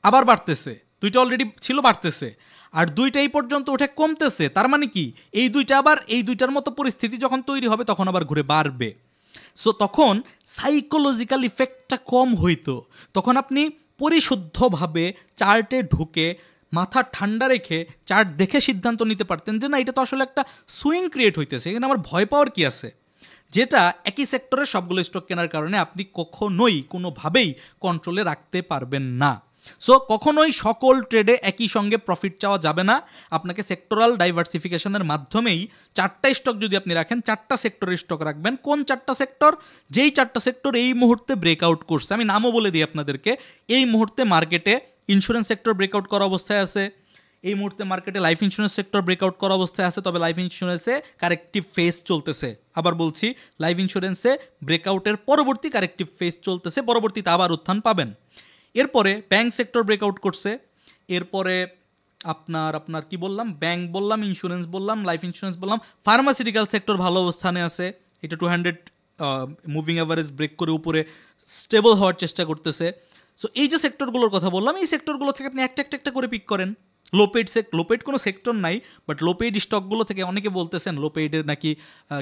আবার বাড়তেছে, 2টা অলরেডি ছিল, বাড়তেছে, আর 2টা এই পর্যন্ত উঠে কমতেছে। তার মানে কি, এই 2টা আবার এই 2টার মতো পরিস্থিতি যখন তৈরি হবে তখন আবার ঘুরে বাড়বে। সো তখন সাইকোলজিক্যাল ইফেক্টটা কম হইতো। তখন আপনি পরিশুদ্ধভাবে চার্টে ঢুকে মাথা ঠান্ডা রেখে চার্ট দেখে সিদ্ধান্ত নিতে পারতেন যে না, এটা তো আসলে একটা সুইং ক্রিয়েট হইতেছে, এখানে আমার ভয় পাওয়ার কি আছে। যেটা একই সেক্টরের সবগুলো স্টক কেনার কারণে আপনি কখনোই কোনোভাবেই কন্ট্রোলে রাখতে পারবেন না। সো কখনোই সকল ট্রেডে একই সঙ্গে প্রফিট চাওয়া যাবে না। আপনাকে সেক্টরাল ডাইভার্সিফিকেশনের মাধ্যমেই 4টা স্টক যদি আপনি রাখেন, 4টা সেক্টরের স্টক রাখবেন। কোন 4টা সেক্টর? যেই 4টা সেক্টর এই মুহূর্তে ব্রেকআউট করছে, আমি নামও বলে দিই আপনাদেরকে। এই মুহূর্তে মার্কেটে ইন্স্যুরেন্স সেক্টর ব্রেকআউট করা অবস্থায় আছে, এই মুহূর্তে মার্কেটে লাইফ ইন্স্যুরেন্স সেক্টর ব্রেকআউট করা অবস্থায় আছে, তবে লাইফ ইন্স্যুরেন্সে কারেক্টিভ ফেজ চলতেছে। আবার বলছি, লাইফ ইন্স্যুরেন্সে ব্রেকআউটের পরবর্তী কারেক্টিভ ফেজ চলতেছে, পরবর্তীতে আবার উত্থান পাবেন। এরপরে ব্যাংক সেক্টর ব্রেকআউট করছে, এরপরে আপনার কি বললাম, ব্যাংক বললাম, ইন্স্যুরেন্স বললাম, লাইফ ইন্স্যুরেন্স বললাম, ফার্মাসিউটিক্যাল সেক্টর ভালো অবস্থানে আছে, এটা 200 মুভিং অ্যাভারেজ ব্রেক করে উপরে স্টেবল হওয়ার চেষ্টা করতেছে। সো এই যে সেক্টরগুলোর কথা বললাম, এই সেক্টরগুলো থেকে আপনি একটা একটা করে পিক করেন। লোপেড কোনো সেক্টর নাই, বাট লোপেড স্টকগুলো থেকে অনেকে বলতেছেন লোপেডের নাকি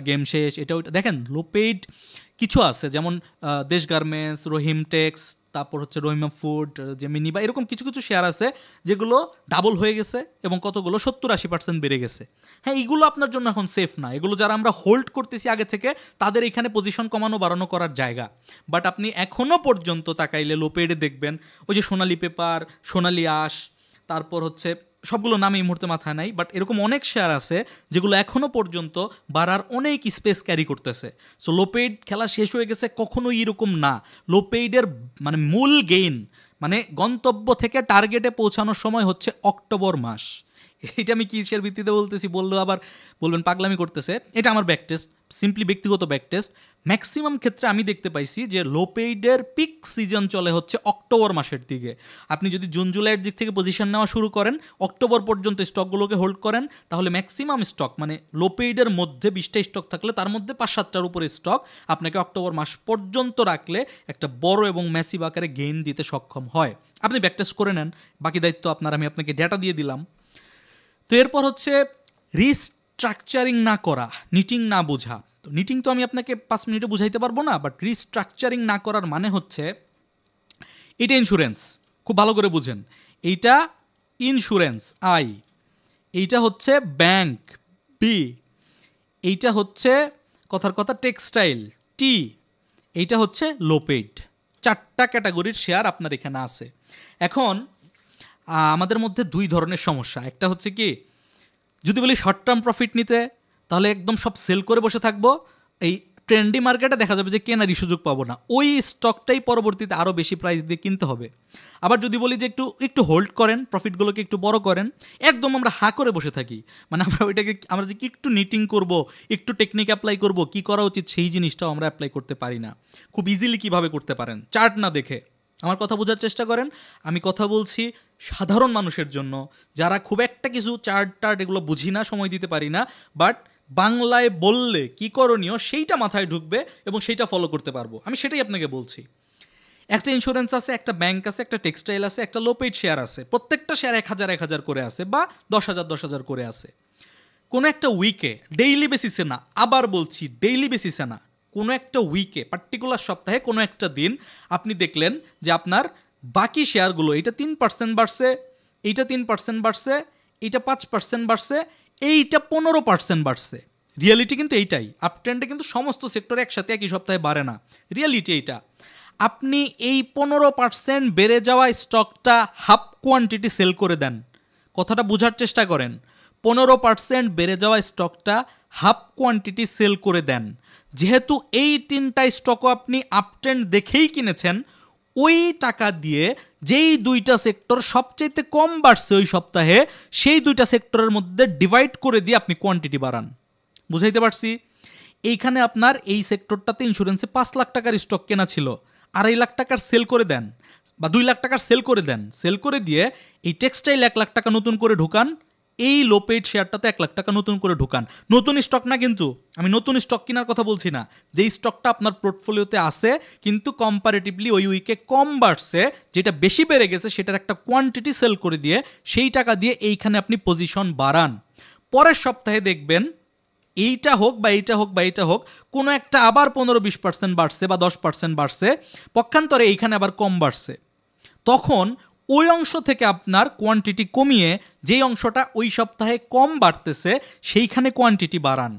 গেম শেষ, এটা ওইটা। দেখেন, লোপেড কিছু আছে, যেমন দেশ গার্মেন্টস, রহিম টেক্স, তারপর হচ্ছে রহিমা ফুড, জেমিনি, বা এরকম কিছু কিছু শেয়ার আছে যেগুলো ডাবল হয়ে গেছে এবং কতগুলো 70-80% বেড়ে গেছে। হ্যাঁ, এইগুলো আপনার জন্য এখন সেফ না, এগুলো যারা আমরা হোল্ড করতেছি আগে থেকে তাদের এখানে পজিশন কমানো বাড়ানো করার জায়গা। বাট আপনি এখনও পর্যন্ত তাকাইলে লোপেডে দেখবেন ওই যে সোনালী পেপার, সোনালী আঁশ, তারপর হচ্ছে সবগুলো নাম এই মুহূর্তে মাথায় নাই, বাট এরকম অনেক শেয়ার আছে যেগুলো এখনও পর্যন্ত বাড়ার অনেক স্পেস ক্যারি করতেছে। সো লোপেড খেলা শেষ হয়ে গেছে কখনোই এরকম না। লোপেডের মানে মূল গেইন, মানে গন্তব্য থেকে টার্গেটে পৌঁছানোর সময় হচ্ছে অক্টোবর মাস। এটা আমি কিসের ভিত্তিতে বলতেছি বললেও আবার বলবেন পাগলামি করতেছে, এটা আমার ব্যাক টেস্ট, সিম্পলি ব্যক্তিগত ব্যাক টেস্ট। ম্যাক্সিমাম ক্ষেত্রে আমি দেখতে পাইছি যে লোপেইডের পিক সিজন চলে হচ্ছে অক্টোবর মাসের দিকে। আপনি যদি জুন জুলাইয়ের দিক থেকে পজিশন নেওয়া শুরু করেন, অক্টোবর পর্যন্ত স্টকগুলোকে হোল্ড করেন, তাহলে ম্যাক্সিমাম স্টক, মানে লোপেইডের মধ্যে 20টা স্টক থাকলে তার মধ্যে 5-7টার উপরে স্টক আপনাকে অক্টোবর মাস পর্যন্ত রাখলে একটা বড় এবং ম্যাসিভ আকারে গেইন দিতে সক্ষম হয়। আপনি ব্যাক টেস্ট করে নেন, বাকি দায়িত্ব আপনার, আমি আপনাকে ডেটা দিয়ে দিলাম। তো এরপর হচ্ছে রিস্ট্রাকচারিং না করা, নিটিং না বোঝা। তো নিটিং তো আমি আপনাকে 5 মিনিটে বুঝাইতে পারবো না, বাট রিস্ট্রাকচারিং না করার মানে হচ্ছে, এটা ইন্স্যুরেন্স, খুব ভালো করে বুঝেন, এইটা ইন্স্যুরেন্স আই, এইটা হচ্ছে ব্যাংক বি, এইটা হচ্ছে কথার কথা টেক্সটাইল টি, এইটা হচ্ছে লোপেড। 4টা ক্যাটাগরির শেয়ার আপনার এখানে আছে। এখন আমাদের মধ্যে 2 ধরনের সমস্যা। একটা হচ্ছে কি, যদি বলি শর্ট টার্ম প্রফিট নিতে, তাহলে একদম সব সেল করে বসে থাকবো, এই ট্রেন্ডি মার্কেটে দেখা যাবে যে কেনারই সুযোগ পাবো না, ওই স্টকটাই পরবর্তীতে আরও বেশি প্রাইস দিয়ে কিনতে হবে। আবার যদি বলি যে একটু হোল্ড করেন, প্রফিটগুলোকে একটু বড় করেন, একদম আমরা হা করে বসে থাকি, মানে আমরা যে একটু নিটিং করব, একটু টেকনিক অ্যাপ্লাই করব, কি করা উচিত সেই জিনিসটাও আমরা অ্যাপ্লাই করতে পারি না। খুব ইজিলি কিভাবে করতে পারেন, চার্ট না দেখে। আমার কথা বোঝার চেষ্টা করেন, আমি কথা বলছি সাধারণ মানুষের জন্য, যারা খুব একটা কিছু চার্ট এগুলো বুঝি না, সময় দিতে পারি না, বাট বাংলায় বললে কি করণীয় সেইটা মাথায় ঢুকবে এবং সেইটা ফলো করতে পারবো। আমি সেটাই আপনাকে বলছি। একটা ইন্স্যুরেন্স আছে, একটা ব্যাংক আছে, একটা টেক্সটাইল আছে, একটা লোপেড শেয়ার আছে, প্রত্যেকটা শেয়ার 1000 করে আছে বা 10,000 করে আছে। কোনো একটা উইকে, ডেইলি বেসিসে না, আবার বলছি ডেইলি বেসিসে না, কোনো একটা উইকে, পার্টিকুলার সপ্তাহে কোনো একটা দিন আপনি দেখলেন যে আপনার বাকি শেয়ারগুলো এইটা 3% বাড়ছে, এইটা 3% বাড়ছে, এইটা 5% বাড়ছে, এইটা 15% বাড়ছে। রিয়েলিটি কিন্তু এইটাই, আপট্রেন্ডে কিন্তু সমস্ত সেক্টর একসাথে একই সপ্তাহে বাড়ে না, রিয়েলিটি এইটা। আপনি এই 15% বেড়ে যাওয়া স্টকটা হাফ কোয়ান্টিটি সেল করে দেন। কথাটা বোঝার চেষ্টা করেন, 15% বেড়ে যাওয়া স্টকটা হাফ কোয়ান্টিটি সেল করে দেন। যেহেতু এই 3টা স্টকও আপনি আপট্রেন্ড দেখেই কিনেছেন, ওই টাকা দিয়ে যেই 2টা সেক্টর সবচেয়ে কম বাড়ছে ওই সপ্তাহে, সেই 2টা সেক্টরের মধ্যে ডিভাইড করে দিয়ে আপনি কোয়ান্টিটি বাড়ান। বুঝাইতে পারছি? এইখানে আপনার এই সেক্টরটাতে ইন্স্যুরেন্সে 5 লাখ টাকার স্টক কেনা ছিল, 2.5 লাখ টাকার সেল করে দেন বা 2 লাখ টাকার সেল করে দেন। সেল করে দিয়ে এই টেক্সটাইল 1 লাখ টাকা নতুন করে ঢুকান, এই লো পেইড শেয়ারটাতে 1 লাখ টাকা নতুন করে ঢুকান। নতুন স্টক না, কিন্তু আমি নতুন স্টক কেনার কথা বলছি না, যেই স্টকটা আপনার পোর্টফোলিওতে আছে কিন্তু কম্পারেটিভলি ওই উইকে কম বাড়ছে, যেটা বেশি বেড়ে গেছে সেটার একটা কোয়ান্টিটি সেল করে দিয়ে সেই টাকা দিয়ে এইখানে আপনি পজিশন বাড়ান। পরের সপ্তাহে দেখবেন এইটা হোক বা এইটা হোক বা এইটা হোক, কোনো একটা আবার 15-20% বাড়ছে বা 10% বাড়ছে, পক্ষান্তরে এইখানে আবার কম বাড়ছে। তখন ওই অংশ থেকে আপনার কোয়ান্টিটি কমিয়ে যেই অংশটা ওই সপ্তাহে কম বাড়তেছে সেইখানে কোয়ান্টিটি বাড়ান।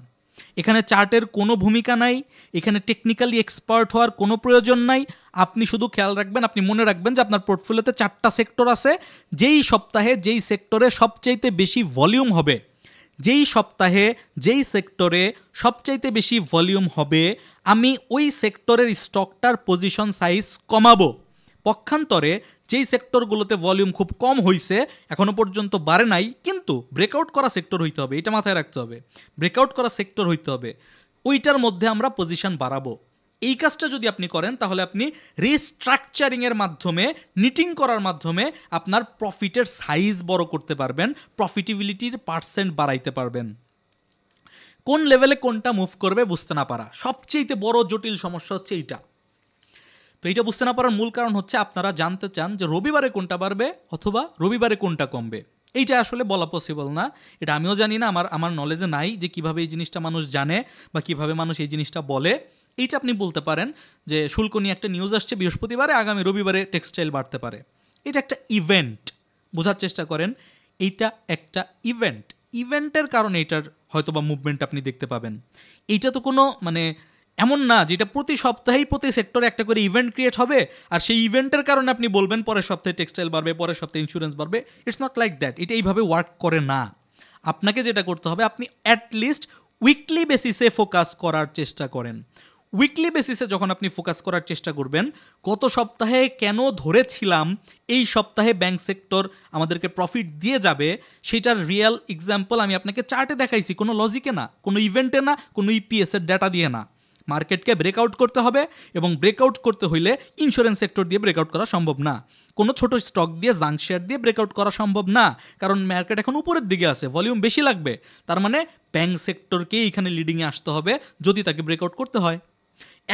এখানে চার্টের কোনো ভূমিকা নাই, এখানে টেকনিক্যালি এক্সপার্ট হওয়ার কোনো প্রয়োজন নাই। আপনি শুধু খেয়াল রাখবেন, আপনি মনে রাখবেন যে আপনার পোর্টফোলিওতে 4টা সেক্টর আছে, যেই সপ্তাহে যেই সেক্টরে সবচাইতে বেশি ভলিউম হবে, যেই সপ্তাহে যেই সেক্টরে সবচাইতে বেশি ভলিউম হবে, আমি ওই সেক্টরের স্টকটার পজিশন সাইজ কমাবো। পক্ষান্তরে যেই সেক্টরগুলোতে ভলিউম খুব কম হয়েছে, এখনও পর্যন্ত বাড়ে নাই, কিন্তু ব্রেকআউট করা সেক্টর হইতে হবে, এটা মাথায় রাখতে হবে, ব্রেকআউট করা সেক্টর হইতে হবে, ওইটার মধ্যে আমরা পজিশন বাড়াবো। এই কাজটা যদি আপনি করেন তাহলে আপনি রিস্ট্রাকচারিংয়ের মাধ্যমে, নিটিং করার মাধ্যমে আপনার প্রফিটের সাইজ বড় করতে পারবেন, প্রফিটেবিলিটির পার্সেন্ট বাড়াইতে পারবেন। কোন লেভেলে কোনটা মুভ করবে বুঝতে না পারা সবচেয়ে বড় জটিল সমস্যা হচ্ছে এইটা। তো এইটা বুঝতে না পারার মূল কারণ হচ্ছে আপনারা জানতে চান যে রবিবারে কোনটা বাড়বে অথবা রবিবারে কোনটা কমবে। এইটা আসলে বলা পসিবল না, এটা আমিও জানি না, আমার নলেজে নাই যে কিভাবে এই জিনিসটা মানুষ জানে বা কিভাবে মানুষ এই জিনিসটা বলে। এইটা আপনি বলতে পারেন যে শুল্ক নিয়ে একটা নিউজ আসছে বৃহস্পতিবারে, আগামী রবিবারে টেক্সটাইল বাড়তে পারে। এটা একটা ইভেন্ট, বোঝার চেষ্টা করেন, এইটা একটা ইভেন্টের কারণে এটার হয়তোবা মুভমেন্ট আপনি দেখতে পাবেন। এইটা তো কোনো এমন না যেটা প্রতি সপ্তাহেই প্রতি সেক্টরে একটা করে ইভেন্ট ক্রিয়েট হবে আর সেই ইভেন্টের কারণে আপনি বলবেন পরের সপ্তাহে টেক্সটাইল বাড়বে, পরের সপ্তাহে ইন্স্যুরেন্স বাড়বে। ইটস নট লাইক দ্যাট, এটা এইভাবে ওয়ার্ক করে না। আপনাকে যেটা করতে হবে, আপনি অ্যাটলিস্ট উইকলি বেসিসে ফোকাস করার চেষ্টা করেন। উইকলি বেসিসে যখন আপনি ফোকাস করার চেষ্টা করবেন, গত সপ্তাহে কেন ধরেছিলাম এই সপ্তাহে ব্যাংক সেক্টর আমাদেরকে প্রফিট দিয়ে যাবে, সেটার রিয়েল এক্সাম্পল আমি আপনাকে চার্টে দেখাইছি, কোনো লজিকে না, কোনো ইভেন্টে না, কোনো ইপিএসের ডাটা দিয়ে না। মার্কেটকে ব্রেকআউট করতে হবে এবং ব্রেকআউট করতে হইলে ইন্স্যুরেন্স সেক্টর দিয়ে ব্রেকআউট করা সম্ভব না, কোনো ছোট স্টক দিয়ে, জাঙ্ক শেয়ার দিয়ে ব্রেকআউট করা সম্ভব না, কারণ মার্কেট এখন উপরের দিকে আছে, ভলিউম বেশি লাগবে। তার মানে ব্যাংক সেক্টরকেই এখানে লিডিংয়ে আসতে হবে যদি তাকে ব্রেকআউট করতে হয়।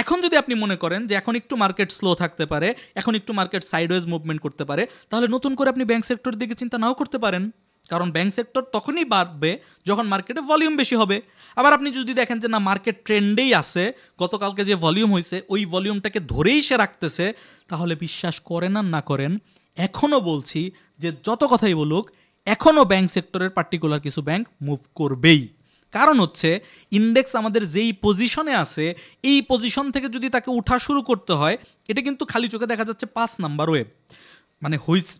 এখন যদি আপনি মনে করেন যে এখন একটু মার্কেট স্লো থাকতে পারে, এখন একটু মার্কেট সাইডওয়েজ মুভমেন্ট করতে পারে, তাহলে নতুন করে আপনি ব্যাংক সেক্টরের দিকে চিন্তা নাও করতে পারেন, কারণ ব্যাংক সেক্টর তখনই বাড়বে যখন মার্কেটে ভলিউম বেশি হবে। আবার আপনি যদি দেখেন যে না, মার্কেট ট্রেন্ডেই আছে, গতকালকে যে ভলিউম হয়েছে ওই ভলিউমটাকে ধরেই সে রাখতেছে, তাহলে বিশ্বাস করেন আর না করেন, এখনও বলছি যে যত কথাই বলুক, এখনও ব্যাংক সেক্টরের পার্টিকুলার কিছু ব্যাংক মুভ করবেই। কারণ হচ্ছে ইন্ডেক্স আমাদের যেই পজিশনে আছে, এই পজিশন থেকে যদি তাকে উঠা শুরু করতে হয়, এটা কিন্তু খালি চোখে দেখা যাচ্ছে 5 নাম্বার ওয়েভ,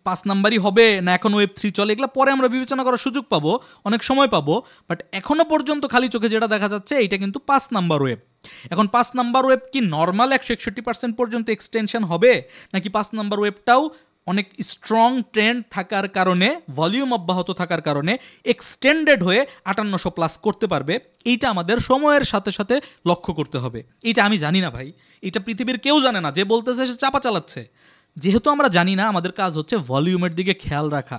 5 নাম্বারই হবে না এখন ওয়েব 3 চলে, এগুলো পরে আমরা বিবেচনা করার সুযোগ পাবো, অনেক সময় পাবো, বাট এখনও পর্যন্ত খালি চোখে যেটা দেখা যাচ্ছে এইটা কিন্তু 5 নাম্বার ওয়েভ। এখন 5 নাম্বার ওয়েভ কি নর্মাল 161% পর্যন্ত এক্সটেনশন হবে, নাকি 5 নাম্বার ওয়েভটাও অনেক স্ট্রং ট্রেন্ড থাকার কারণে, ভলিউম অব্যাহত থাকার কারণে এক্সটেন্ডেড হয়ে 5800 প্লাস করতে পারবে? এইটা আমাদের সময়ের সাথে সাথে লক্ষ্য করতে হবে। এইটা আমি জানি না ভাই, এটা পৃথিবীর কেউ জানে না, যে বলতেছে সে চাপা চালাচ্ছে। যেহেতু আমরা জানি না, আমাদের কাজ হচ্ছে ভলিউমের দিকে খেয়াল রাখা।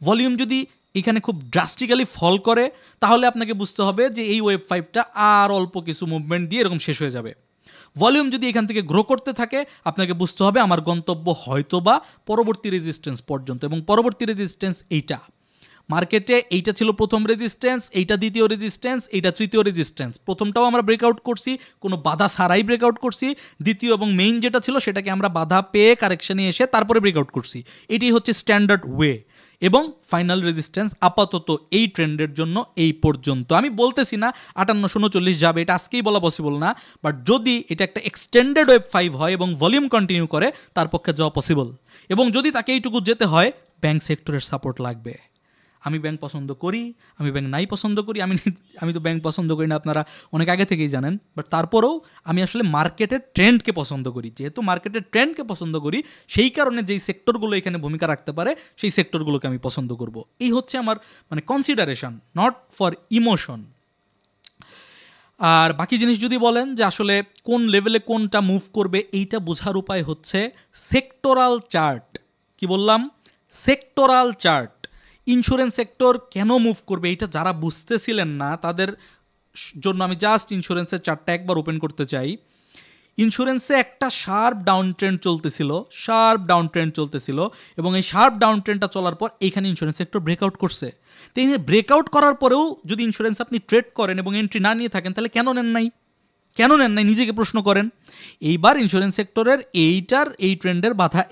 ভলিউম যদি এখানে খুব ড্রাস্টিক্যালি ফল করে, তাহলে আপনাকে বুঝতে হবে যে এই ওয়েভ 5টা আর অল্প কিছু মুভমেন্ট দিয়ে এরকম শেষ হয়ে যাবে। ভলিউম যদি এখান থেকে গ্রো করতে থাকে, আপনাকে বুঝতে হবে আমার গন্তব্য হয়তো বা পরবর্তী রেজিস্ট্যান্স পর্যন্ত, এবং পরবর্তী রেজিস্ট্যান্স এইটা। মার্কেটে এইটা ছিল প্রথম রেজিস্ট্যান্স, এইটা দ্বিতীয় রেজিস্ট্যান্স, এইটা তৃতীয় রেজিস্ট্যান্স। প্রথমটাও আমরা ব্রেকআউট করছি, কোনো বাধা ছাড়াই ব্রেকআউট করছি। দ্বিতীয় এবং মেইন যেটা ছিল সেটাকে আমরা বাধা পেয়ে কারেকশানে এসে তারপরে ব্রেকআউট করছি। এটাই হচ্ছে স্ট্যান্ডার্ড ওয়ে। এবং ফাইনাল রেজিস্ট্যান্স আপাতত এই ট্রেন্ডের জন্য এই পর্যন্ত। আমি বলতেছি না 5839 যাবে, এটা আজকেই বলা পসিবল না, বাট যদি এটা একটা এক্সটেন্ডেড ওয়েভ 5 হয় এবং ভলিউম কন্টিনিউ করে, তার পক্ষে যাওয়া পসিবল। এবং যদি তাকে এইটুকু যেতে হয়, ব্যাংক সেক্টরের সাপোর্ট লাগবে। আমি ব্যাংক পছন্দ করি, আমি ব্যাংক নাই পছন্দ করি, আমি তো ব্যাংক পছন্দ করি না, আপনারা অনেক আগে থেকেই জানেন। বাট তারপরেও আমি আসলে মার্কেটের ট্রেন্ডকে পছন্দ করি। যেহেতু মার্কেটের ট্রেন্ডকে পছন্দ করি, সেই কারণে যেই সেক্টরগুলো এখানে ভূমিকা রাখতে পারে সেই সেক্টরগুলোকে আমি পছন্দ করব। এই হচ্ছে আমার মানে কনসিডারেশন, নট ফর ইমোশন। আর বাকি জিনিস যদি বলেন যে আসলে কোন লেভেলে কোনটা মুভ করবে, এইটা বোঝার উপায় হচ্ছে সেক্টরাল চার্ট। কি বললাম? Sectoral chart. ইন্স্যুরেন্স সেক্টর কেন মুভ করবে এটা যারা বুঝতেছিলেন না তাদের জন্য আমি জাস্ট ইন্স্যুরেন্সের চার্টটা একবার ওপেন করতে চাই। ইন্স্যুরেন্সে একটা শার্প ডাউন ট্রেন্ড চলতেছিল, এবং এই শার্প ডাউন ট্রেন্ডটা চলার পর এইখানে ইন্স্যুরেন্স সেক্টর ব্রেকআউট করছে। তো এই ব্রেকআউট করার পরেও যদি ইন্স্যুরেন্স আপনি ট্রেড করেন এবং এন্ট্রি না নিয়ে থাকেন, তাহলে কেন নেন নাই? নিজেকে প্রশ্ন করেন। এইবার ইন্স্যুরেন্স সেক্টরের এই ট্রেন্ডের বাধা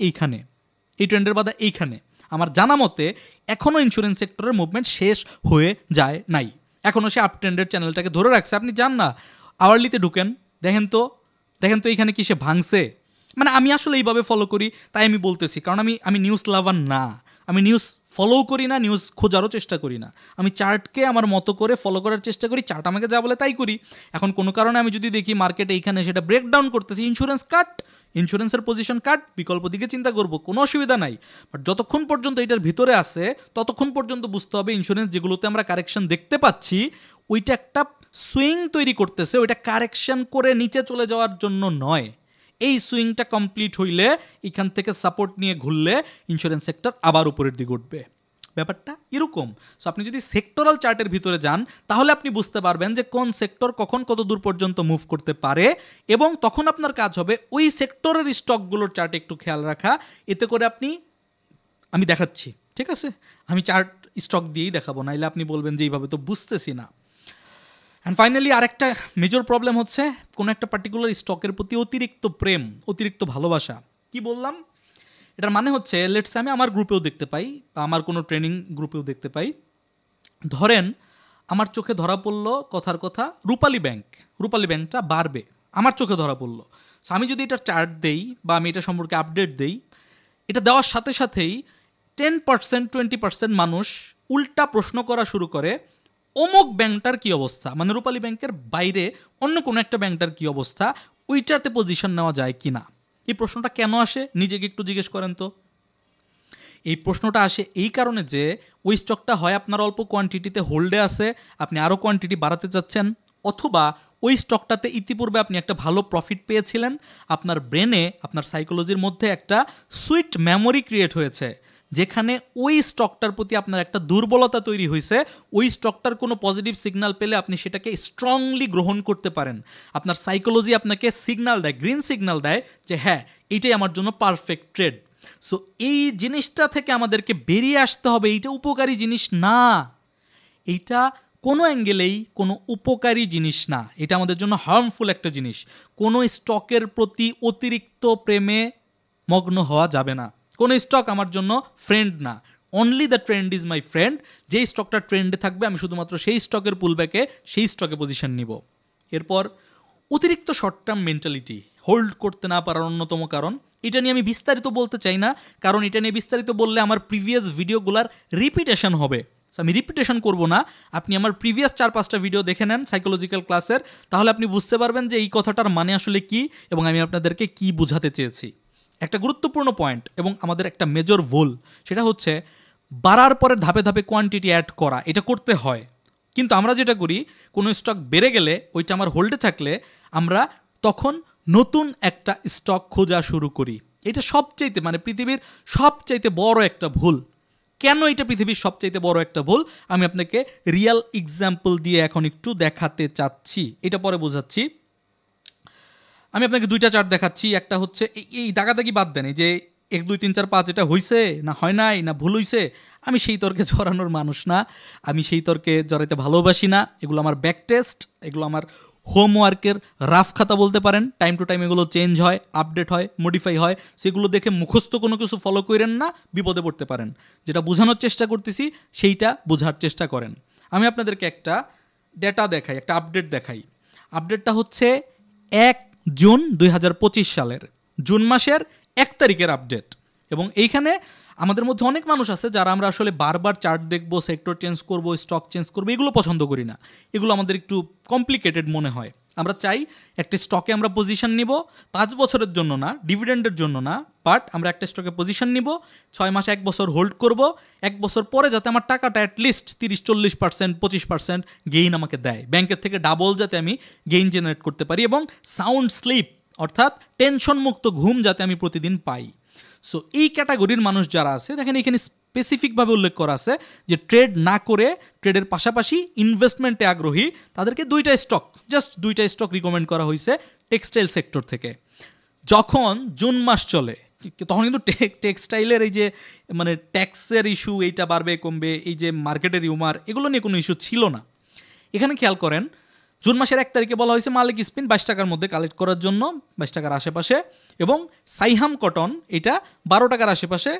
এইখানে। আমার জানা মতে এখনও ইন্স্যুরেন্স সেক্টরের মুভমেন্ট শেষ হয়ে যায় নাই, এখনও সে আপ ট্রেন্ডের চ্যানেলটাকে ধরে রাখছে। আপনি যান না, আওয়ারলিতে ঢুকেন, দেখেন তো এইখানে কি সে ভাঙছে। মানে আমি আসলে এইভাবে ফলো করি, তাই আমি বলতেছি, কারণ আমি নিউজ লাভার না, আমি নিউজ ফলোও করি না, নিউজ খোঁজারও চেষ্টা করি না। আমি চার্টকে আমার মতো করে ফলো করার চেষ্টা করি, চার্ট আমাকে যা বলে তাই করি। এখন কোনো কারণে আমি যদি দেখি মার্কেটে এইখানে সেটা ব্রেকডাউন করতেছি, ইন্স্যুরেন্সের পজিশন কাট, বিকল্প দিকে চিন্তা করব, কোনো অসুবিধা নাই। বাট যতক্ষণ পর্যন্ত এটার ভিতরে আছে ততক্ষণ পর্যন্ত বুঝতে হবে ইন্স্যুরেন্স যেগুলোতে আমরা কারেকশন দেখতে পাচ্ছি ওইটা একটা সুইং তৈরি করতেছে, ওইটা কারেকশন করে নিচে চলে যাওয়ার জন্য নয়। এই সুইংটা কমপ্লিট হইলে এখান থেকে সাপোর্ট নিয়ে ঘুরলে ইন্স্যুরেন্স সেক্টর আবার উপরের দিকে উঠবে। ব্যাপারটা এরকম। সো আপনি যদি সেক্টরাল চার্টের ভিতরে যান তাহলে আপনি বুঝতে পারবেন যে কোন সেক্টর কখন কত দূর পর্যন্ত মুভ করতে পারে, এবং তখন আপনার কাজ হবে ওই সেক্টরের স্টকগুলোর চার্টে একটু খেয়াল রাখা। এতে করে আমি দেখাচ্ছি, ঠিক আছে, আমি চার্ট স্টক দিয়েই দেখাবো, নাইলে আপনি বলবেন যে এইভাবে তো বুঝতেছি না। অ্যান্ড ফাইনালি আরেকটা মেজর প্রবলেম হচ্ছে কোনো একটা পার্টিকুলার স্টকের প্রতি অতিরিক্ত প্রেম, অতিরিক্ত ভালোবাসা। কি বললাম? এটার মানে হচ্ছে লেটস আমি আমার গ্রুপেও দেখতে পাই, বা আমার কোনো ট্রেনিং গ্রুপেও দেখতে পাই। ধরেন আমার চোখে ধরা পড়লো কথার কথা রূপালী ব্যাংকটা বাড়বে, আমার চোখে ধরা পড়লো। সো আমি যদি এটা চার্ট দেই বা আমি এটা সম্পর্কে আপডেট দেই, এটা দেওয়ার সাথে সাথেই 10% 20% মানুষ উল্টা প্রশ্ন করা শুরু করে, অমুক ব্যাংকটার কী অবস্থা, মানে রূপালী ব্যাংকের বাইরে অন্য কোনো একটা ব্যাংকটার কী অবস্থা, ওইটাতে পজিশন নেওয়া যায় কি না। এই প্রশ্নটা কেন আসে নিজেকে একটু জিজ্ঞেস করেন তো। এই প্রশ্নটা আসে এই কারণে যে ওই স্টকটা হয় আপনার অল্প কোয়ান্টিটিতে হোল্ডে আছে, আপনি আরও কোয়ান্টিটি বাড়াতে চাচ্ছেন, অথবা ওই স্টকটাতে ইতিপূর্বে আপনি একটা ভালো প্রফিট পেয়েছিলেন, আপনার ব্রেনে, আপনার সাইকোলজির মধ্যে একটা সুইট মেমোরি ক্রিয়েট হয়েছে, যেখানে ওই স্টকটার প্রতি আপনার একটা দুর্বলতা তৈরি হয়েছে। ওই স্টকটার কোনো পজিটিভ সিগন্যাল পেলে আপনি সেটাকে স্ট্রংলি গ্রহণ করতে পারেন। আপনার সাইকোলজি আপনাকে সিগন্যাল দেয়, গ্রিন সিগন্যাল দেয় যে হ্যাঁ, এইটাই আমার জন্য পারফেক্ট ট্রেড। সো এই জিনিসটা থেকে আমাদেরকে বেরিয়ে আসতে হবে। এইটা উপকারী জিনিস না, এইটা কোনো অ্যাঙ্গেলেই কোনো উপকারী জিনিস না, এটা আমাদের জন্য হার্মফুল একটা জিনিস। কোনো স্টকের প্রতি অতিরিক্ত প্রেমে মগ্ন হওয়া যাবে না। কোনো স্টক আমার জন্য ফ্রেন্ড না, only the trend is my friend. যেই স্টকটা ট্রেন্ডে থাকবে আমি শুধুমাত্র সেই স্টকের পুলব্যাকে, সেই স্টকে পজিশন নিব। এরপর অতিরিক্ত শর্ট টার্ম মেন্টালিটি হোল্ড করতে না পারার অন্যতম কারণ, এটা নিয়ে আমি বিস্তারিত বলতে চাই না, কারণ এটা নিয়ে বিস্তারিত বললে আমার প্রিভিয়াস ভিডিওগুলার রিপিটেশন হবে। আমি রিপিটেশন করব না, আপনি আমার প্রিভিয়াস 4-5টা ভিডিও দেখে নেন সাইকোলজিক্যাল ক্লাসের, তাহলে আপনি বুঝতে পারবেন যে এই কথাটার মানে আসলে কি এবং আমি আপনাদেরকে কি বোঝাতে চেয়েছি। একটা গুরুত্বপূর্ণ পয়েন্ট এবং আমাদের একটা মেজর ভুল, সেটা হচ্ছে বাড়ার পরে ধাপে ধাপে কোয়ান্টিটি অ্যাড করা। এটা করতে হয়, কিন্তু আমরা যেটা করি, কোনো স্টক বেড়ে গেলে ওইটা আমার হোল্ডে থাকলে আমরা তখন নতুন একটা স্টক খোঁজা শুরু করি। এটা সবচাইতে মানে পৃথিবীর সবচাইতে বড় একটা ভুল। কেন এটা পৃথিবীর সবচাইতে বড় একটা ভুল আমি আপনাকে রিয়েল এক্সাম্পল দিয়ে এখন একটু দেখাতে চাচ্ছি, এটা পরে বোঝাচ্ছি। আমি আপনাকে 2টা চার্ট দেখাচ্ছি। একটা হচ্ছে এই দাগাদাগি বাদ দেন, এই যে 1 2 3 4 5 এটা হইছে না হয় নাই না ভুল হইছে, আমি সেই তর্কে জড়ানোর মানুষ না, আমি সেই তর্কে জড়াইতে ভালোবাসি না। এগুলো আমার ব্যাক টেস্ট, এগুলো আমার হোমওয়ার্কের রাফ খাতা বলতে পারেন। টাইম টু টাইম এগুলো চেঞ্জ হয়, আপডেট হয়, মডিফাই হয়। সেগুলো দেখে মুখস্থ কোনো কিছু ফলো করেন না, বিপদে পড়তে পারেন। যেটা বোঝানোর চেষ্টা করতেছি সেইটা বোঝার চেষ্টা করেন। আমি আপনাদেরকে একটা ডেটা দেখাই, একটা আপডেট দেখাই। আপডেটটা হচ্ছে 1 জুন 2025 সালের জুন মাসের 1 তারিখের আপডেট। এবং এইখানে আমাদের মধ্যে অনেক মানুষ আছে যারা আমরা আসলে বারবার চার্ট দেখবো, সেক্টর চেঞ্জ করবো, স্টক চেঞ্জ করবো, এগুলো পছন্দ করি না। এগুলো আমাদের একটু কমপ্লিকেটেড মনে হয়। আমরা চাই একটা স্টকে আমরা পজিশন নিব 5 বছরের জন্য না, ডিভিডেন্ডের জন্য না, বাট আমরা একটা স্টকে পজিশন নিব 6 মাস 1 বছর হোল্ড করব। 1 বছর পরে যাতে আমার টাকাটা অ্যাটলিস্ট 30-40% 25% গেইন আমাকে দেয়, ব্যাংকের থেকে ডাবল যাতে আমি গেইন জেনারেট করতে পারি, এবং সাউন্ড স্লিপ অর্থাৎ টেনশন মুক্ত ঘুম যাতে আমি প্রতিদিন পাই। সো এই ক্যাটাগরির মানুষ যারা আছে, দেখেন এখানে স্পেসিফিকভাবে উল্লেখ করা আছে যে ট্রেড না করে ট্রেডের পাশাপাশি ইনভেস্টমেন্টে আগ্রহী তাদেরকে 2টা স্টক, জাস্ট 2টা স্টক রিকমেন্ড করা হয়েছে টেক্সটাইল সেক্টর থেকে। যখন জুন মাস চলে তখন কিন্তু টেক্সটাইলের এই যে মানে ট্যাক্সের ইস্যু, এইটা বাড়বে কমবে, এই যে মার্কেটের রিউমার, এগুলো নিয়ে কোনো ইস্যু ছিল না। এখানে খেয়াল করেন জুন মাসের 1 তারিখে বলা হয়েছে মালিক স্পিন 22 টাকার মধ্যে কালেক্ট করার জন্য, 22 টাকার আশেপাশে, এবং সাইহাম কটন এটা 12 টাকার আশেপাশে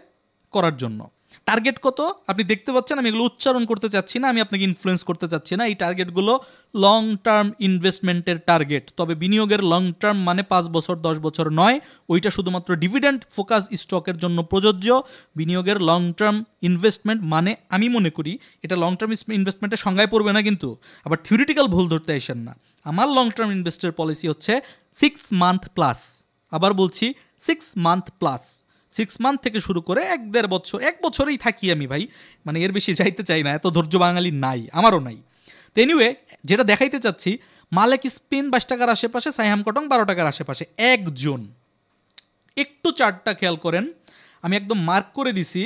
করার জন্য। টার্গেট কত আপনি দেখতে পাচ্ছেন, আমি এগুলো উচ্চারণ করতে চাচ্ছি না, আমি আপনাকে ইনফ্লুয়েন্স করতে চাচ্ছি না। এই টার্গেটগুলো লং টার্ম ইনভেস্টমেন্টের টার্গেট, তবে বিনিয়োগের লং টার্ম মানে 5 বছর 10 বছর নয়, ওইটা শুধুমাত্র ডিভিডেন্ড ফোকাস স্টকের জন্য প্রযোজ্য। বিনিয়োগের লং টার্ম ইনভেস্টমেন্ট মানে আমি মনে করি এটা লং টার্ম ইনভেস্টমেন্টের সংজ্ঞায় পড়বে না, কিন্তু আবার থিওরিটিক্যাল ভুল ধরতে আসেন না। আমার লং টার্ম ইনভেস্টের পলিসি হচ্ছে 6 মান্থ প্লাস, আবার বলছি 6 মান্থ প্লাস। 6 মান্থ থেকে শুরু করে 1-1.5 বছর, 1 বছরেই থাকি আমি ভাই, মানে এর বেশি যাইতে চাই না, এত ধৈর্য বাঙালি নাই, আমারও নাই। তো এনিওয়ে যেটা দেখাইতে চাচ্ছি, মালিক স্পিন 22 টাকার আশেপাশে, সাইহাম কটন 12 টাকার আশেপাশে 1 জুন। একটু চার্টটা খেয়াল করেন, আমি একদম মার্ক করে দিছি,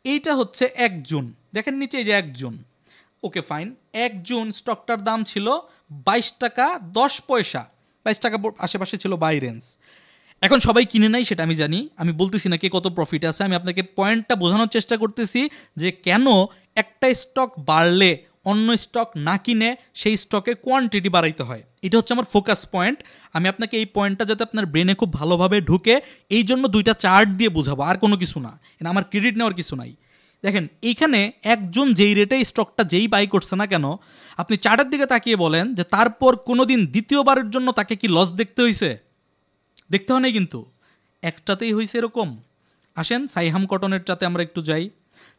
এইটা হচ্ছে 1 জুন, দেখেন নিচে এই যে 1 জুন। ওকে ফাইন, 1 জুন স্টকটার দাম ছিল 22 টাকা 10 পয়সা, 22 টাকা আশেপাশে ছিল বাই রেঞ্জ। এখন সবাই কিনে নাই সেটা আমি জানি, আমি বলতেছি না কে কত প্রফিট আছে, আমি আপনাকে পয়েন্টটা বোঝানোর চেষ্টা করতেছি যে কেন একটা স্টক বাড়লে অন্য স্টক না কিনে সেই স্টকে কোয়ান্টিটি বাড়াইতে হয়। এটা হচ্ছে আমার ফোকাস পয়েন্ট। আমি আপনাকে এই পয়েন্টটা যাতে আপনার ব্রেনে খুব ভালোভাবে ঢুকে, এই জন্য 2টা চার্ট দিয়ে বোঝাবো, আর কোনো কিছু না, এটা আমার ক্রেডিট নেওয়ার কিছু নাই। দেখেন এইখানে একজন যেই রেটে স্টকটা যেই বাই করছে না কেন, আপনি চার্টের দিকে তাকিয়ে বলেন যে তারপর কোনো দিন দ্বিতীয়বারের জন্য তাকে কি লস দেখতে হয়েছে? দেখতে হয় নাই, কিন্তু একটাতেই হয়েছে এরকম। আসেন সাইহাম কটনেরটাতে আমরা একটু যাই।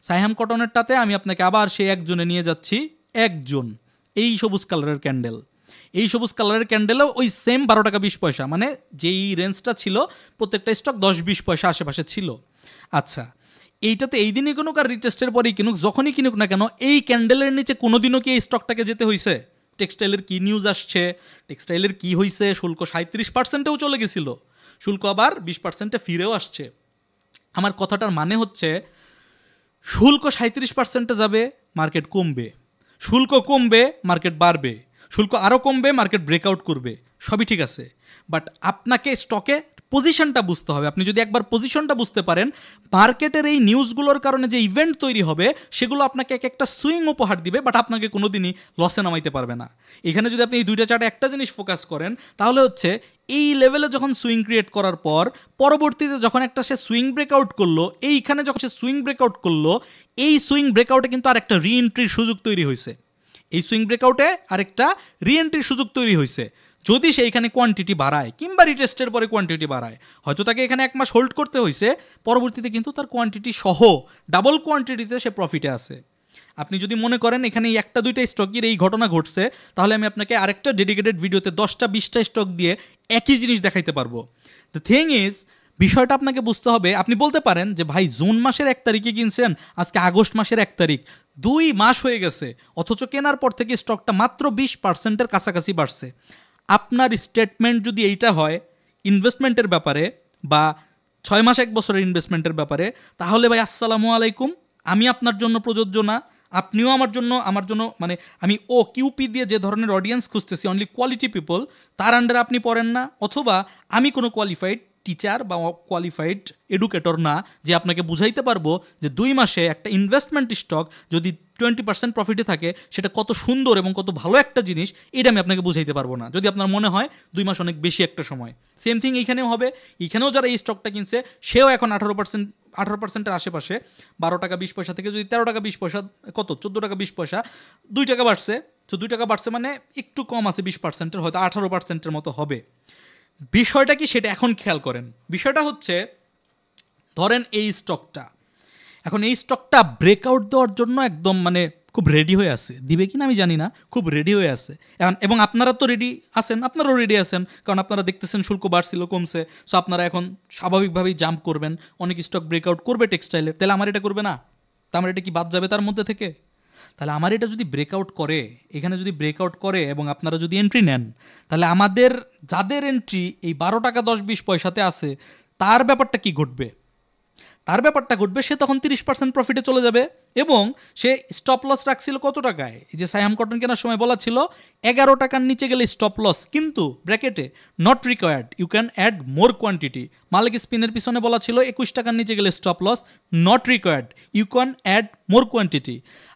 সাইহাম কটনেরটাতে আমি আপনাকে আবার সেই 1 জুনে নিয়ে যাচ্ছি। 1 জুন এই সবুজ কালারের ক্যান্ডেল, এই সবুজ কালারের ক্যান্ডেলও ওই সেম 12 টাকা 20 পয়সা, মানে যেই রেঞ্জটা ছিল প্রত্যেকটা স্টক 10-20 পয়সা আশেপাশে ছিল। আচ্ছা, এইটাতে এই দিনই কিনুক আর রিটেস্টের পরেই কিনুক, যখনই কিনুক না কেন, এই ক্যান্ডেলের নিচে কোনোদিনও কি এই স্টকটাকে যেতে হয়েছে? টেক্সটাইলের কি নিউজ আসছে, টেক্সটাইলের কি হয়েছে, শুল্ক 37%-এও চলে গেছিল, শুল্ক আবার 20%-এ ফিরেও আসছে। আমার কথাটার মানে হচ্ছে শুল্ক 37%-এ যাবে, মার্কেট কমবে, শুল্ক কমবে, মার্কেট বাড়বে, শুল্ক আরও কমবে, মার্কেট ব্রেকআউট করবে, সবই ঠিক আছে। বাট আপনাকে স্টকে পজিশনটা বুঝতে হবে। আপনি যদি একবার পজিশনটা বুঝতে পারেন, মার্কেটের এই নিউজগুলোর কারণে যে ইভেন্ট তৈরি হবে সেগুলো আপনাকে এক একটা সুইং উপহার দিবে, বাট আপনাকে কোনো দিনই লসে নামাইতে পারবে না। এখানে যদি আপনি এই 2টা চার্টে একটা জিনিস ফোকাস করেন, তাহলে হচ্ছে এই লেভেলে যখন সুইং ক্রিয়েট করার পর পরবর্তীতে যখন একটা সে সুইং ব্রেকআউট করলো, এইখানে যখন সে সুইং ব্রেকআউট করলো, এই সুইং ব্রেকআউটে কিন্তু আরেকটা রিএন্ট্রির সুযোগ তৈরি হয়েছে। এই সুইং ব্রেকআউটে আরেকটা রিএন্ট্রির সুযোগ তৈরি হয়েছে। যদি সেইখানে কোয়ান্টিটি বাড়ায় কিংবা রিটেস্টের পরে কোয়ান্টিটি বাড়ায়, হয়তো তাকে এখানে 1 মাস হোল্ড করতে হয়েছে, পরবর্তীতে কিন্তু তার কোয়ান্টিটি সহ ডাবল কোয়ান্টিটিতে সে প্রফিটে আছে। আপনি যদি মনে করেন এখানে এই 1-2টা স্টকের এই ঘটনা ঘটছে, তাহলে আমি আপনাকে আরেকটা ডেডিকেটেড ভিডিওতে 10-20টা স্টক দিয়ে একই জিনিস দেখাইতে পারবো। দ্য থিং ইজ, বিষয়টা আপনাকে বুঝতে হবে। আপনি বলতে পারেন যে ভাই জুন মাসের 1 তারিখে কিনছেন, আজকে আগস্ট মাসের 1 তারিখ, 2 মাস হয়ে গেছে, অথচ কেনার পর থেকে স্টকটা মাত্র 20%-এর কাছাকাছি বাড়ছে। আপনার স্টেটমেন্ট যদি এইটা হয় ইনভেস্টমেন্টের ব্যাপারে বা 6 মাস 1 বছরের ইনভেস্টমেন্টের ব্যাপারে, তাহলে ভাই আসসালামু আলাইকুম, আমি আপনার জন্য প্রযোজ্য না, আপনিও আমার জন্য মানে আমি কিউপি দিয়ে যে ধরনের অডিয়েন্স খুঁজতেছি, অনলি কোয়ালিটি পিপল, তার আন্ডারে আপনি পড়েন না, অথবা আমি কোনো কোয়ালিফাইড টিচার বা কোয়ালিফাইড এডুকেটর না যে আপনাকে বুঝাইতে পারবো যে 2 মাসে একটা ইনভেস্টমেন্ট স্টক যদি 20% প্রফিটে থাকে সেটা কত সুন্দর এবং কত ভালো একটা জিনিস, এটা আমি আপনাকে বুঝাইতে পারবো না যদি আপনার মনে হয় 2 মাস অনেক বেশি একটা সময়। সেম থিং এইখানেও হবে, এইখানেও যারা এই স্টকটা কিনছে সেও এখন 18%-18%-এর আশেপাশে, 12 টাকা 20 পয়সা থেকে যদি 13 টাকা 20 পয়সা, কত 14 টাকা 20 পয়সা, 2 টাকা বাড়ছে। তো 2 টাকা বাড়ছে মানে একটু কম আছে 20%-এর, হয়তো 18%-এর মতো হবে। বিষয়টা কি সেটা এখন খেয়াল করেন। বিষয়টা হচ্ছে, ধরেন এই স্টকটা, এখন এই স্টকটা ব্রেকআউট দেওয়ার জন্য একদম মানে খুব রেডি হয়ে আছে, দিবে কিনা আমি জানি না, খুব রেডি হয়ে আছে এখন। এবং আপনারা তো রেডি আছেন, আপনারাও রেডি আছেন, কারণ আপনারা দেখতেছেন শুল্ক বাড়ছিল কমছে, সো আপনারা এখন স্বাভাবিকভাবেই জাম্প করবেন, অনেক স্টক ব্রেকআউট করবে টেক্সটাইলের। তাহলে আমার এটা করবে না? তা আমার এটা কি বাদ যাবে তার মধ্যে থেকে? তাহলে আমার এটা যদি ব্রেকআউট করে, এখানে যদি ব্রেকআউট করে এবং আপনারা যদি এন্ট্রি নেন, তাহলে আমাদের যাদের এন্ট্রি এই 12 টাকা 10-20 পয়সাতে আছে তার ব্যাপারটা কি ঘটবে? তার ব্যাপারটা ঘটবে, সে তখন 30% প্রফিটে চলে যাবে এবং সে স্টপ লস রাখছিল কত টাকায়? এই যে সাইহাম কটন কেনার সময় বলা ছিল 11 টাকার নিচে গেলে স্টপ লস, কিন্তু ব্র্যাকেটে not required, you can add more quantity. মালিক স্পিনের পিছনে বলা ছিল 21 টাকার নিচে গেলে stop loss, not required, you can add more quantity.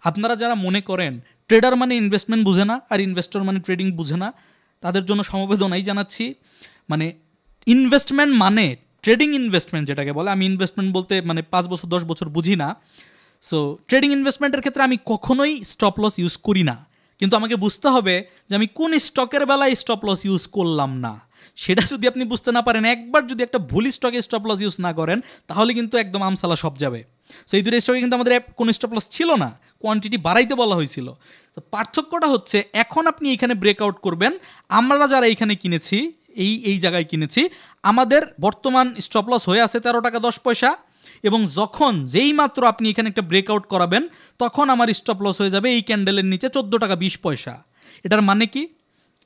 আপনারা যারা মনে করেন ট্রেডার মানে ইনভেস্টমেন্ট বুঝে না আর ইনভেস্টর মানে ট্রেডিং বুঝে না, তাদের জন্য সমবেদনাই জানাচ্ছি। মানে ইনভেস্টমেন্ট মানে ট্রেডিং ইনভেস্টমেন্ট যেটাকে বলে, আমি ইনভেস্টমেন্ট বলতে মানে 5 বছর 10 বছর বুঝি না। সো ট্রেডিং ইনভেস্টমেন্টের ক্ষেত্রে আমি কখনোই স্টপ লস ইউজ করি না, কিন্তু আমাকে বুঝতে হবে যে আমি কোন স্টকের বেলায় স্টপ লস ইউজ করলাম না। সেটা যদি আপনি বুঝতে না পারেন, একবার যদি একটা ভুল স্টকে স্টপ লস ইউজ না করেন, তাহলে কিন্তু একদম আমসালা সব যাবে। সেই দুটো স্টকে কিন্তু আমাদের কোনো স্টপ লস ছিল না, কোয়ান্টিটি বাড়াইতে বলা হয়েছিল। তো পার্থক্যটা হচ্ছে, এখন আপনি এখানে ব্রেকআউট করবেন, আমরা যারা এইখানে কিনেছি, এই জায়গায় কিনেছি, আমাদের বর্তমান স্টপ লস হয়ে আছে 13 টাকা 10 পয়সা, এবং যখন যেই মাত্র আপনি এখানে একটা ব্রেকআউট করাবেন, তখন আমার স্টপ লস হয়ে যাবে এই ক্যান্ডেলের নিচে 14 টাকা 20 পয়সা। এটার মানে কি?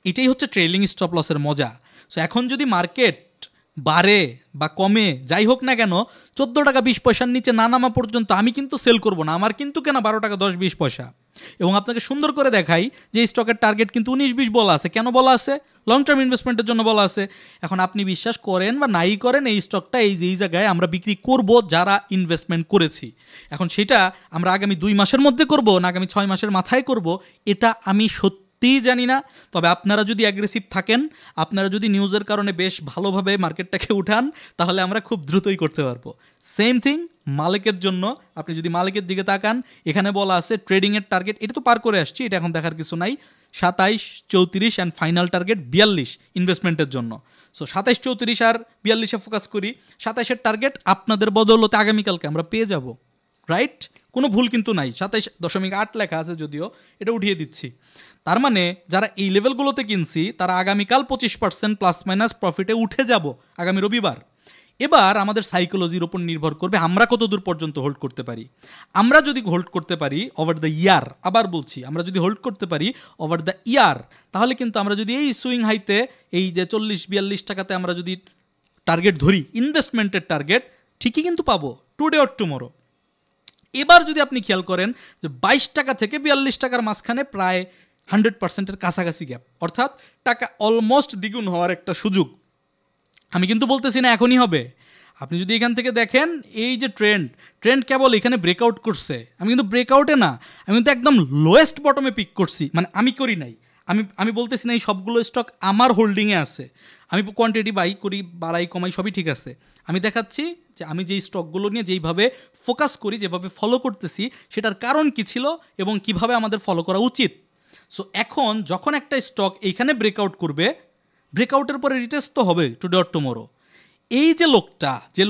এটাই হচ্ছে ট্রেলিং স্টপ লসের মজা। সো এখন যদি মার্কেট বাড়ে বা কমে যাই হোক না কেন, 14 টাকা 20 পয়সার নিচে না নামা পর্যন্ত আমি কিন্তু সেল করব না, আমার কিন্তু কেনা 12 টাকা 10-20 পয়সা। এবং আপনাকে সুন্দর করে দেখাই যে এই স্টকের টার্গেট কিন্তু 19-20 বলা আছে। কেন বলা আছে? লং টার্ম ইনভেস্টমেন্টের জন্য বলা আছে। এখন আপনি বিশ্বাস করেন বা নাই করেন, এই স্টকটা এই জায়গায় আমরা বিক্রি করব যারা ইনভেস্টমেন্ট করেছি। এখন সেটা আমরা আগামী 2 মাসের মধ্যে করব না আগামী 6 মাসের মাথায় করব, এটা আমি সত্যিই জানি না। তবে আপনারা যদি অ্যাগ্রেসিভ থাকেন, আপনারা যদি নিউজের কারণে বেশ ভালোভাবে মার্কেটটাকে উঠান, তাহলে আমরা খুব দ্রুতই করতে পারবো। সেম থিং মালিকের জন্য, আপনি যদি মালিকের দিকে তাকান, এখানে বলা আছে ট্রেডিংয়ের টার্গেট, এটা তো পার করে আসছি, এটা এখন দেখার কিছু নাই, 27, 34 অ্যান্ড ফাইনাল টার্গেট 42 ইনভেস্টমেন্টের জন্য। সো 27, 34 আর 42-এ ফোকাস করি। 27-এর টার্গেট আপনাদের বদৌলতে আগামীকালকে আমরা পেয়ে যাব, রাইট? কোনো ভুল কিন্তু নাই, 27.8 লেখা আছে, যদিও এটা উঠিয়ে দিচ্ছি। তার মানে যারা এই লেভেলগুলোতে কিনছি তারা আগামীকাল 25% প্লাস মাইনাস প্রফিটে উঠে যাব আগামী রবিবার। এবার আমাদের সাইকোলজির ওপর নির্ভর করবে আমরা কত দূর পর্যন্ত হোল্ড করতে পারি। আমরা যদি হোল্ড করতে পারি ওভার দ্য ইয়ার, আবার বলছি, আমরা যদি হোল্ড করতে পারি ওভার দ্য ইয়ার, তাহলে কিন্তু আমরা যদি এই সুইং হাইতে, এই যে 40-42 টাকাতে আমরা যদি টার্গেট ধরি, ইনভেস্টমেন্টের টার্গেট, ঠিকই কিন্তু পাবো টুডে অর টুমোরো। এবার যদি আপনি খেয়াল করেন যে 22 টাকা থেকে 42 টাকার মাঝখানে প্রায় 100%-এর কাছাকাছি গ্যাপ, অর্থাৎ টাকা অলমোস্ট দ্বিগুণ হওয়ার একটা সুযোগ। আমি কিন্তু বলতেছি না এখনই হবে। আপনি যদি এখান থেকে দেখেন, এই যে ট্রেন্ড কেবল এখানে ব্রেকআউট করছে, আমি কিন্তু ব্রেকআউটে না, আমি কিন্তু একদম লোয়েস্ট বটমে পিক করছি, মানে আমি করি নাই, আমি বলতেছি না এই সবগুলো স্টক আমার হোল্ডিংয়ে আছে, আমি কোয়ান্টিটি বাই করি, বাড়াই কমাই সবই ঠিক আছে। আমি দেখাচ্ছি যে আমি যেই স্টকগুলো নিয়ে যেইভাবে ফোকাস করি, যেভাবে ফলো করতেছি, সেটার কারণ কী ছিল এবং কিভাবে আমাদের ফলো করা উচিত। সো এখন যখন একটা স্টক এইখানে ব্রেকআউট করবে, ব্রেকআউটের পরে রিটেস্ট তো হবে টুডে অর টুমোরো। এই যে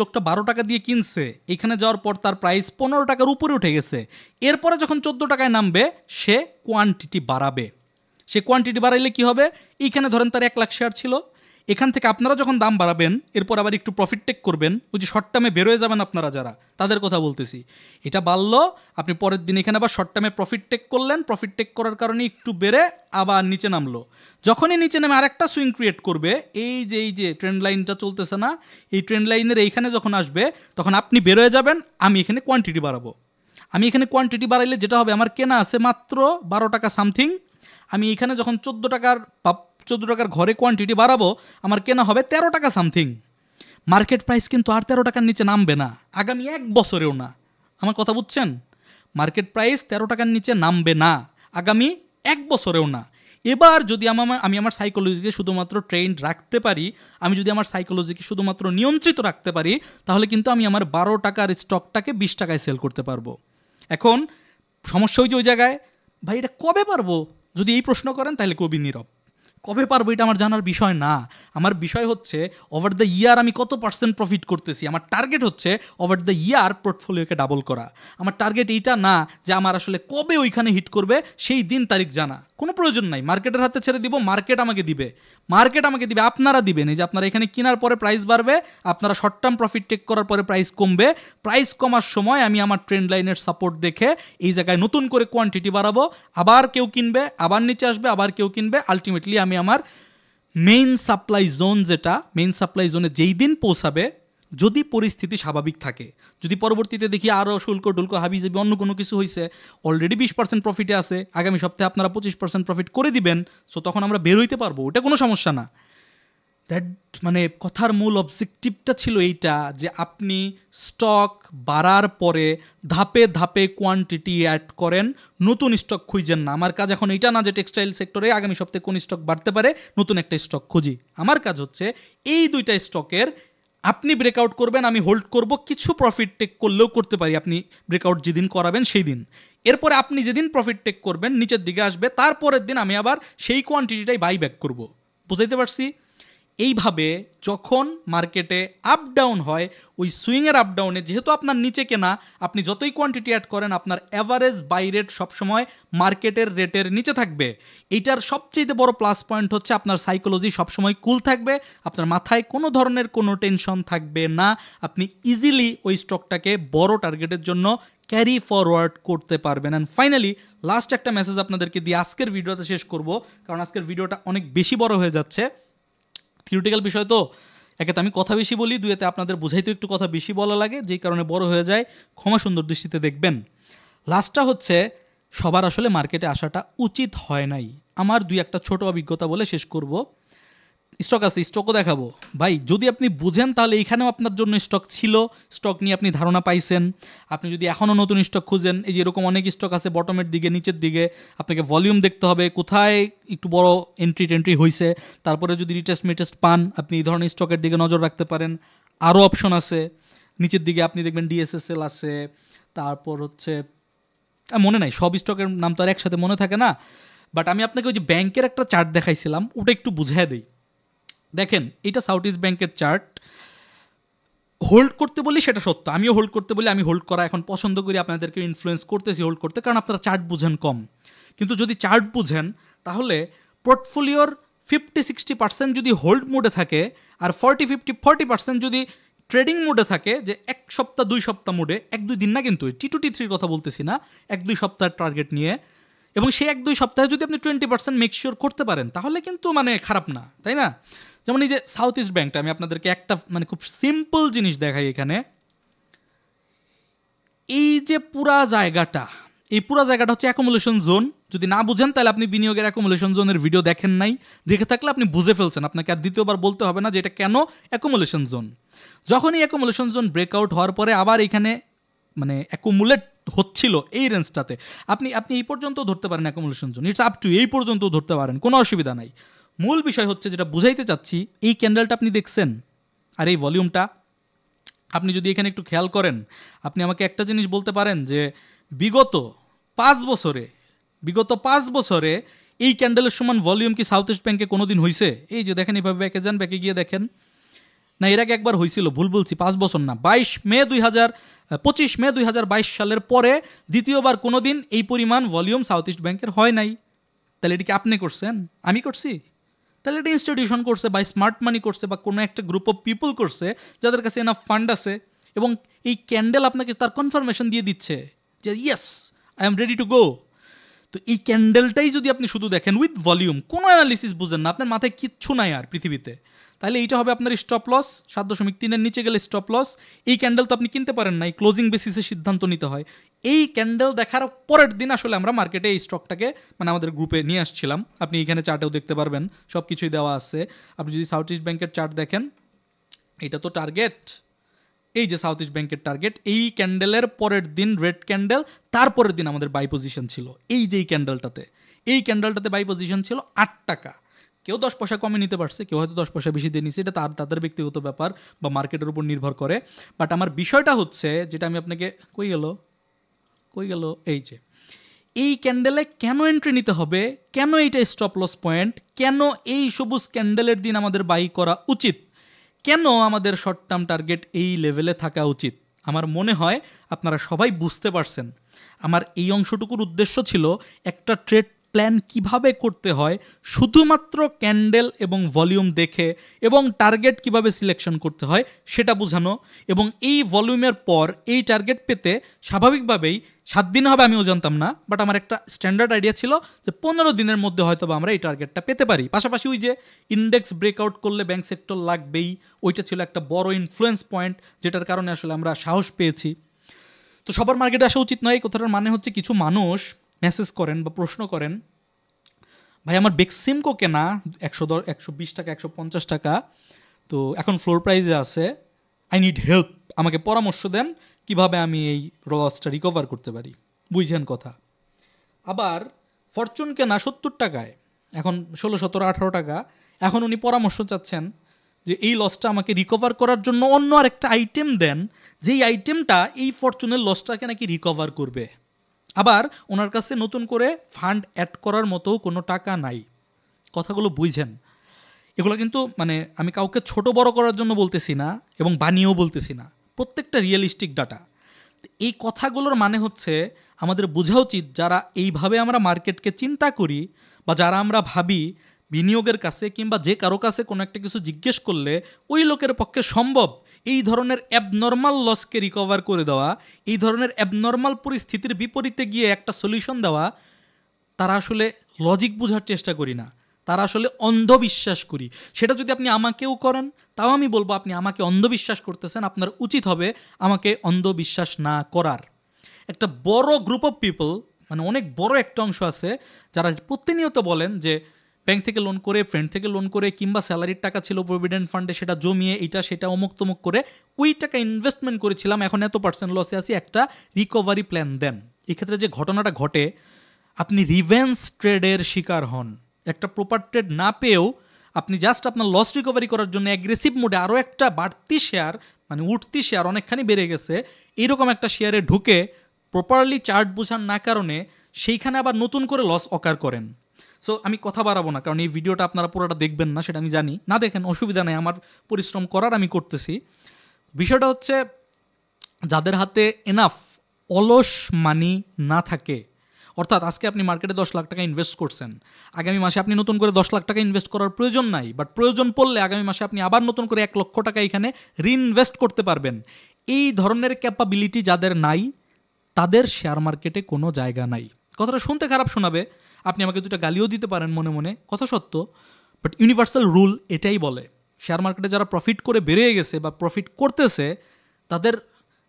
লোকটা 12 টাকা দিয়ে কিনছে, এখানে যাওয়ার পর তার প্রাইস 15 টাকার উপরে উঠে গেছে, এরপরে যখন 14 টাকায় নামবে, সে কোয়ান্টিটি বাড়াবে। সে কোয়ান্টিটি বাড়াইলে কি হবে? এইখানে ধরেন তার 1 লাখ শেয়ার ছিল, এখান থেকে আপনারা যখন দাম বাড়াবেন, এরপর আবার একটু প্রফিট টেক করবেন, ওই যে শর্ট টার্মে বেরোয় যাবেন আপনারা যারা, তাদের কথা বলতেছি। এটা বাড়লো, আপনি পরের দিন এখানে আবার শর্ট টার্মে প্রফিট টেক করলেন, প্রফিট টেক করার কারণে একটু বেড়ে আবার নিচে নামলো। যখনই নিচে নেমে আরেকটা সুইং ক্রিয়েট করবে, এই যে ট্রেন্ড লাইনটা চলতেছে না, এই ট্রেন্ড লাইনের এইখানে যখন আসবে, তখন আপনি বেরোয় যাবেন, আমি এখানে কোয়ান্টিটি বাড়াবো। আমি এখানে কোয়ান্টিটি বাড়াইলে যেটা হবে, আমার কেনা আছে মাত্র 12 টাকা সামথিং, আমি এখানে যখন 14 টাকার ঘরে কোয়ান্টিটি বাড়াবো, আমার কেনা হবে 13 টাকা সামথিং। মার্কেট প্রাইস কিন্তু আর 13 টাকার নিচে নামবে না, আগামী 1 বছরেও না। আমার কথা বুঝছেন? মার্কেট প্রাইস 13 টাকার নিচে নামবে না আগামী 1 বছরেও না। এবার যদি আমি আমার সাইকোলজিকে শুধুমাত্র ট্রেন্ড রাখতে পারি, আমি যদি আমার সাইকোলজিকে শুধুমাত্র নিয়ন্ত্রিত রাখতে পারি, তাহলে কিন্তু আমি আমার 12 টাকার স্টকটাকে 20 টাকায় সেল করতে পারবো। এখন সমস্যা হয়েছে ওই জায়গায়, ভাই এটা কবে পারবো যদি এই প্রশ্ন করেন, তাহলে কবি নীরব। কবে পারবো এটা আমার জানার বিষয় না। আমার বিষয় হচ্ছে ওভার দ্য ইয়ার আমি কত পার্সেন্ট প্রফিট করতেছি। আমার টার্গেট হচ্ছে ওভার দ্য ইয়ার পোর্টফোলিওকে ডাবল করা। আমার টার্গেট এইটা না যে আমার আসলে কবে ওইখানে হিট করবে সেই দিন তারিখ জানা, কোনো প্রয়োজন নাই। মার্কেটের হাতে ছেড়ে দিব, মার্কেট আমাকে দিবে, আপনারা দিবেন। এই যে আপনারা এখানে কেনার পরে প্রাইস বাড়বে, আপনারা শর্ট টার্ম প্রফিট টেক করার পরে প্রাইস কমবে। প্রাইস কমার সময় আমি আমার ট্রেন্ড লাইনের সাপোর্ট দেখে এই জায়গায় নতুন করে কোয়ান্টিটি বাড়াবো, আবার কেউ কিনবে, আবার নিচে আসবে, আবার কেউ কিনবে। আলটিমেটলি আমি আমার মেইন সাপ্লাই জোন, যেটা মেইন সাপ্লাই জোনে যেই দিন পৌঁছাবে, যদি পরিস্থিতি স্বাভাবিক থাকে, যদি পরবর্তীতে দেখি আরও শুল্ক টুল্ক হাবিজাবি অন্য কোনো কিছু হয়েছে, অলরেডি 20% প্রফিটে আছে, আগামী সপ্তাহে আপনারা 25% প্রফিট করে দিবেন, সো তখন আমরা বের হইতে পারবো, ওটা কোনো সমস্যা না। দ্যাট মানে কথার মূল অবজেক্টিভটা ছিল এইটা যে আপনি স্টক বাড়ার পরে ধাপে ধাপে কোয়ান্টিটি অ্যাড করেন, নতুন স্টক খুঁজেন না। আমার কাজ এখন এইটা না যে টেক্সটাইল সেক্টরে আগামী সপ্তাহে কোন স্টক বাড়তে পারে, নতুন একটা স্টক খুঁজি। আমার কাজ হচ্ছে এই দুইটা স্টকের আপনি ব্রেকআউট করবেন, আমি হোল্ড করব, কিছু প্রফিট টেক করলেও করতে পারি আপনি ব্রেকআউট যেদিন করাবেন সেই দিন। এরপরে আপনি যেদিন প্রফিট টেক করবেন নিচের দিকে আসবে, তারপরের দিন আমি আবার সেই কোয়ান্টিটিটাই বাই ব্যাক করবো। বুঝাইতে পারছি? এইভাবে যখন মার্কেটে আপ ডাউন হয়, ওই সুইংয়ের আপ ডাউনে যেহেতু আপনার নিচে কেনা, আপনি যতই কোয়ান্টিটি অ্যাড করেন আপনার অ্যাভারেজ বাই রেট সবসময় মার্কেটের রেটের নিচে থাকবে। এইটার সবচেয়ে বড় প্লাস পয়েন্ট হচ্ছে আপনার সাইকোলজি সবসময় কুল থাকবে, আপনার মাথায় কোনো ধরনের কোনো টেনশন থাকবে না, আপনি ইজিলি ওই স্টকটাকে বড় টার্গেটের জন্য ক্যারি ফরওয়ার্ড করতে পারবেন। অ্যান্ড ফাইনালি লাস্ট একটা মেসেজ আপনাদেরকে দিয়ে আজকের ভিডিওটা শেষ করব, কারণ আজকের ভিডিওটা অনেক বেশি বড় হয়ে যাচ্ছে। থিওরিটিক্যাল বিষয় তো, একে তো আমি কথা বেশি বলি, দুইতে আপনাদের বুঝাইতে একটু কথা বেশি বলা লাগে, যেই কারণে বড় হয়ে যায়, ক্ষমা সুন্দর দৃষ্টিতে দেখবেন। লাস্টটা হচ্ছে সবার আসলে মার্কেটে আসাটা উচিত হয় নাই। আমার দুই একটা ছোট অভিজ্ঞতা বলে শেষ করব। স্টক আছে, স্টকও দেখাবো। ভাই যদি আপনি বুঝেন তাহলে এইখানেও আপনার জন্য স্টক ছিল, স্টক নিয়ে আপনি ধারণা পাইছেন। আপনি যদি এখনও নতুন স্টক খুঁজেন, এই যে এরকম অনেক স্টক আছে বটমের দিকে, নিচের দিকে, আপনাকে ভলিউম দেখতে হবে, কোথায় একটু বড় এন্ট্রি হয়েছে, তারপরে যদি রিটেস্ট পান আপনি এই ধরনের স্টকের দিকে নজর রাখতে পারেন। আরও অপশন আছে নিচের দিকে, আপনি দেখবেন ডিএসএসএল আছে, তারপর হচ্ছে মনে নাই, সব স্টকের নাম তো আর একসাথে মনে থাকে না, বাট আমি আপনাকে ওই যে ব্যাংকের একটা চার্ট দেখাইছিলাম, ওটা একটু বুঝিয়ে দিই। দেখেন এটা সাউথ ইস্ট ব্যাংকের চার্ট। হোল্ড করতে বলি সেটা সত্য, আমিও হোল্ড করতে বলি, আমি হোল্ড করা এখন পছন্দ করি, আপনাদেরকে ইনফ্লুয়েন্স করতেছি হোল্ড করতে, কারণ আপনারা চার্ট বুঝেন কম। কিন্তু যদি চার্ট বুঝেন তাহলে পোর্টফোলিওর 50-60% যদি হোল্ড মোডে থাকে আর 40% যদি ট্রেডিং মোডে থাকে, যে 1 সপ্তাহ 2 সপ্তাহ মোডে, 1-2 দিন না, কিন্তু T2 T3 কথা বলতেছি না, 1-2 সপ্তাহের টার্গেট নিয়ে, এবং সেই 1-2 সপ্তাহে যদি আপনি 20% মেকশিওর করতে পারেন তাহলে কিন্তু মানে খারাপ না, তাই না? যেমন এই যে সাউথ ইস্ট ব্যাংকটা, আমি আপনাদেরকে একটা মানে খুব সিম্পল জিনিস দেখাই এখানে। এই যে পুরা জায়গাটা, এই পুরা জায়গাটা হচ্ছে অ্যাকুমুলেশন জোন। যদি না বুঝেন তাহলে আপনি বিনিয়োগের অ্যাকুমুলেশন জোনের ভিডিও দেখেন নাই, দেখে থাকলে আপনি বুঝে ফেলছেন, আপনাকে আর দ্বিতীয়বার বলতে হবে না যে এটা কেন অ্যাকুমুলেশন জোন। যখন এই অ্যাকুমুলেশন জোন ব্রেকআউট হওয়ার পরে আবার এখানে মানে অ্যাকুমুলেট হচ্ছিল এই রেঞ্জটাতে, আপনি এই পর্যন্ত ধরতে পারেন accumulation zone, it's up to, এই পর্যন্ত ধরতে পারেন, কোনো অসুবিধা নাই। মূল বিষয় হচ্ছে যেটা বুঝাইতে চাচ্ছি, এই ক্যান্ডেলটা আপনি দেখছেন আর এই ভলিউমটা, আপনি যদি এখানে একটু খেয়াল করেন, আপনি আমাকে একটা জিনিস বলতে পারেন যে বিগত 5 বছরে এই ক্যান্ডেলের সমান ভলিউম কি সাউথ ইস্ট ব্যাংকে কোনো দিন হয়েছে? এই যে দেখেন, এইভাবে ব্যাকে যান, ব্যাকে গিয়ে দেখেন না, এর আগে একবার হয়েছিল, ভুল বলছি, 5 বছর না, 25 মে 2022 সালের পরে দ্বিতীয়বার কোনো দিন এই পরিমাণ ভলিউম সাউথ ইস্ট ব্যাংকের হয় নাই। তাহলে এটি কি আপনি করছেন? আমি করছি? তাহলে এটা ইনস্টিটিউশন করছে, বা স্মার্ট মানি করছে, বা কোনো একটা গ্রুপ অফ পিপল করছে যাদের কাছে এনাফ ফান্ড আছে, এবং এই ক্যান্ডেল আপনাকে তার কনফার্মেশন দিয়ে দিচ্ছে যে yes I am ready to go. তো এই ক্যান্ডেলটাই যদি আপনি শুধু দেখেন উইথ ভলিউম, কোনো অ্যানালিসিস বুঝেন না, আপনার মাথায় কিচ্ছু নাই আর পৃথিবীতে, তাহলে এইটা হবে আপনার স্টপ লস। 7.3-এর নিচে গেলে স্টপ লস। এই ক্যান্ডেল তো আপনি কিনতে পারেন না, এই ক্লোজিং বেসিসে সিদ্ধান্ত নিতে হয়। এই ক্যান্ডেল দেখার পরের দিন আসলে আমরা মার্কেটে এই স্টকটাকে মানে আমাদের গ্রুপে নিয়ে আসছিলাম। আপনি এখানে চার্টেও দেখতে পারবেন, সব কিছুই দেওয়া আছে। আপনি যদি সাউথ ইস্ট ব্যাংকের চার্ট দেখেন, এটা তো টার্গেট, এই যে সাউথ ইস্ট ব্যাংকের টার্গেট, এই ক্যান্ডেলের পরের দিন রেড ক্যান্ডেল, তারপরের দিন আমাদের বাই পজিশন ছিল এই যে এই ক্যান্ডেলটাতে বাই পজিশন ছিল 8 টাকা। কেউ 10 পয়সা কমে নিতে পারছে, কেউ হয়তো 10 পয়সা বেশি দিয়ে নিছে, এটা তাদের ব্যক্তিগত ব্যাপার বা মার্কেটের উপর নির্ভর করে। বাট আমার বিষয়টা হচ্ছে যেটা আমি আপনাকে কই গেল এই যে এই ক্যান্ডেলে কেন এন্ট্রি নিতে হবে, কেন এইটা স্টপ লস পয়েন্ট, কেন এই সবুজ ক্যান্ডেলের দিন আমাদের বাই করা উচিত, কেন আমাদের শর্ট টার্ম টার্গেট এই লেভেলে থাকা উচিত, আমার মনে হয় আপনারা সবাই বুঝতে পারছেন। আমার এই অংশটুকুর উদ্দেশ্য ছিল একটা ট্রেড প্ল্যান কিভাবে করতে হয় শুধুমাত্র ক্যান্ডেল এবং ভলিউম দেখে, এবং টার্গেট কিভাবে সিলেকশন করতে হয় সেটা বোঝানো, এবং এই ভলিউমের পর এই টার্গেট পেতে স্বাভাবিকভাবেই 7 দিন হবে আমিও জানতাম না, বাট আমার একটা স্ট্যান্ডার্ড আইডিয়া ছিল যে 15 দিনের মধ্যে হয়তো বা আমরা এই টার্গেটটা পেতে পারি। পাশাপাশি ওই যে ইন্ডেক্স ব্রেকআউট করলে ব্যাংক সেক্টর লাগবেই, ওইটা ছিল একটা বড় ইনফ্লুয়েন্স পয়েন্ট যেটার কারণে আসলে আমরা সাহস পেয়েছি। তো সবার মার্কেটে আসা উচিত নয়, এই কথাটার মানে হচ্ছে কিছু মানুষ মেসেজ করেন বা প্রশ্ন করেন, ভাই আমার বেক্সিমকো কেনা 120 টাকা 150 টাকা, তো এখন ফ্লোর প্রাইজে আছে, আই নিড হেল্প, আমাকে পরামর্শ দেন কিভাবে আমি এই লসটা রিকভার করতে পারি। বুঝছেন কথা। আবার ফরচুন কেনা 70 টাকায়, এখন 16, 17, 18 টাকা, এখন উনি পরামর্শ চাচ্ছেন যে এই লসটা আমাকে রিকভার করার জন্য অন্য আরেকটা আইটেম দেন, যেই আইটেমটা এই ফরচুনের লসটাকে নাকি রিকভার করবে। আবার ওনার কাছে নতুন করে ফান্ড অ্যাড করার মতো কোনো টাকা নাই। কথাগুলো বুঝছেন। এগুলো কিন্তু মানে আমি কাউকে ছোট বড় করার জন্য বলতেছি না এবং বানিয়েও বলতেছি না, প্রত্যেকটা রিয়েলিস্টিক ডাটা। এই কথাগুলোর মানে হচ্ছে আমাদের বোঝা উচিত যারা এইভাবে আমরা মার্কেটকে চিন্তা করি বা যারা আমরা ভাবি বিনিয়োগের কাছে কিংবা যে কারো কাছে কোনো একটা কিছু জিজ্ঞেস করলে ওই লোকের পক্ষে সম্ভব এই ধরনের অ্যাবনর্মাল লসকে রিকভার করে দেওয়া, এই ধরনের অ্যাবনর্মাল পরিস্থিতির বিপরীতে গিয়ে একটা সলিউশন দেওয়া, তারা আসলে লজিক বোঝার চেষ্টা করি না, তারা আসলে অন্ধবিশ্বাস করি। সেটা যদি আপনি আমাকেও করেন তাও আমি বলবো আপনি আমাকে অন্ধবিশ্বাস করতেছেন, আপনার উচিত হবে আমাকে অন্ধবিশ্বাস না করার। একটা বড় গ্রুপ অফ পিপল, মানে অনেক বড় একটা অংশ আছে যারা প্রতিনিয়ত বলেন যে ব্যাংক থেকে লোন করে, ফ্রেন্ড থেকে লোন করে, কিংবা স্যালারির টাকা ছিল প্রভিডেন্ট ফান্ডে সেটা জমিয়ে এটা সেটা অমুক তমুক করে ওই টাকা ইনভেস্টমেন্ট করেছিলাম, এখন এত % লসে আছি, একটা রিকভারি প্ল্যান দেন। এক্ষেত্রে যে ঘটনাটা ঘটে, আপনি রিভেন্স ট্রেডের শিকার হন। একটা প্রপার ট্রেড না পেয়েও আপনি জাস্ট আপনার লস রিকভারি করার জন্য অ্যাগ্রেসিভ মোডে আরও একটা বাড়তি শেয়ার, মানে উঠতি শেয়ার অনেকখানি বেড়ে গেছে, এইরকম একটা শেয়ারে ঢুকে প্রপারলি চার্ট বোঝার না কারণে সেইখানে আবার নতুন করে লস অকার করেন। সো আমি কথা বাড়াবো না, কারণ এই ভিডিওটা আপনারা পুরোটা দেখবেন না, সেটা আমি জানি, না দেখেন অসুবিধা নেই, আমার পরিশ্রম করার আমি করতেছি। বিষয়টা হচ্ছে যাদের হাতে এনাফ অলস মানি না থাকে, অর্থাৎ আজকে আপনি মার্কেটে 10 লাখ টাকা ইনভেস্ট করছেন, আগামী মাসে আপনি নতুন করে 10 লাখ টাকা ইনভেস্ট করার প্রয়োজন নাই, বাট প্রয়োজন পড়লে আগামী মাসে আপনি আবার নতুন করে 1 লক্ষ টাকা এখানে রিইনভেস্ট করতে পারবেন, এই ধরনের ক্যাপাবিলিটি যাদের নাই তাদের শেয়ার মার্কেটে কোনো জায়গা নাই। কথাটা শুনতে খারাপ শোনাবে, আপনি আমাকে দুটো গালিও দিতে পারেন মনে মনে, কথা সত্য, বাট ইউনিভার্সাল রুল এটাই বলে শেয়ার মার্কেটে যারা প্রফিট করে বেরিয়ে গেছে বা প্রফিট করতেছে তাদের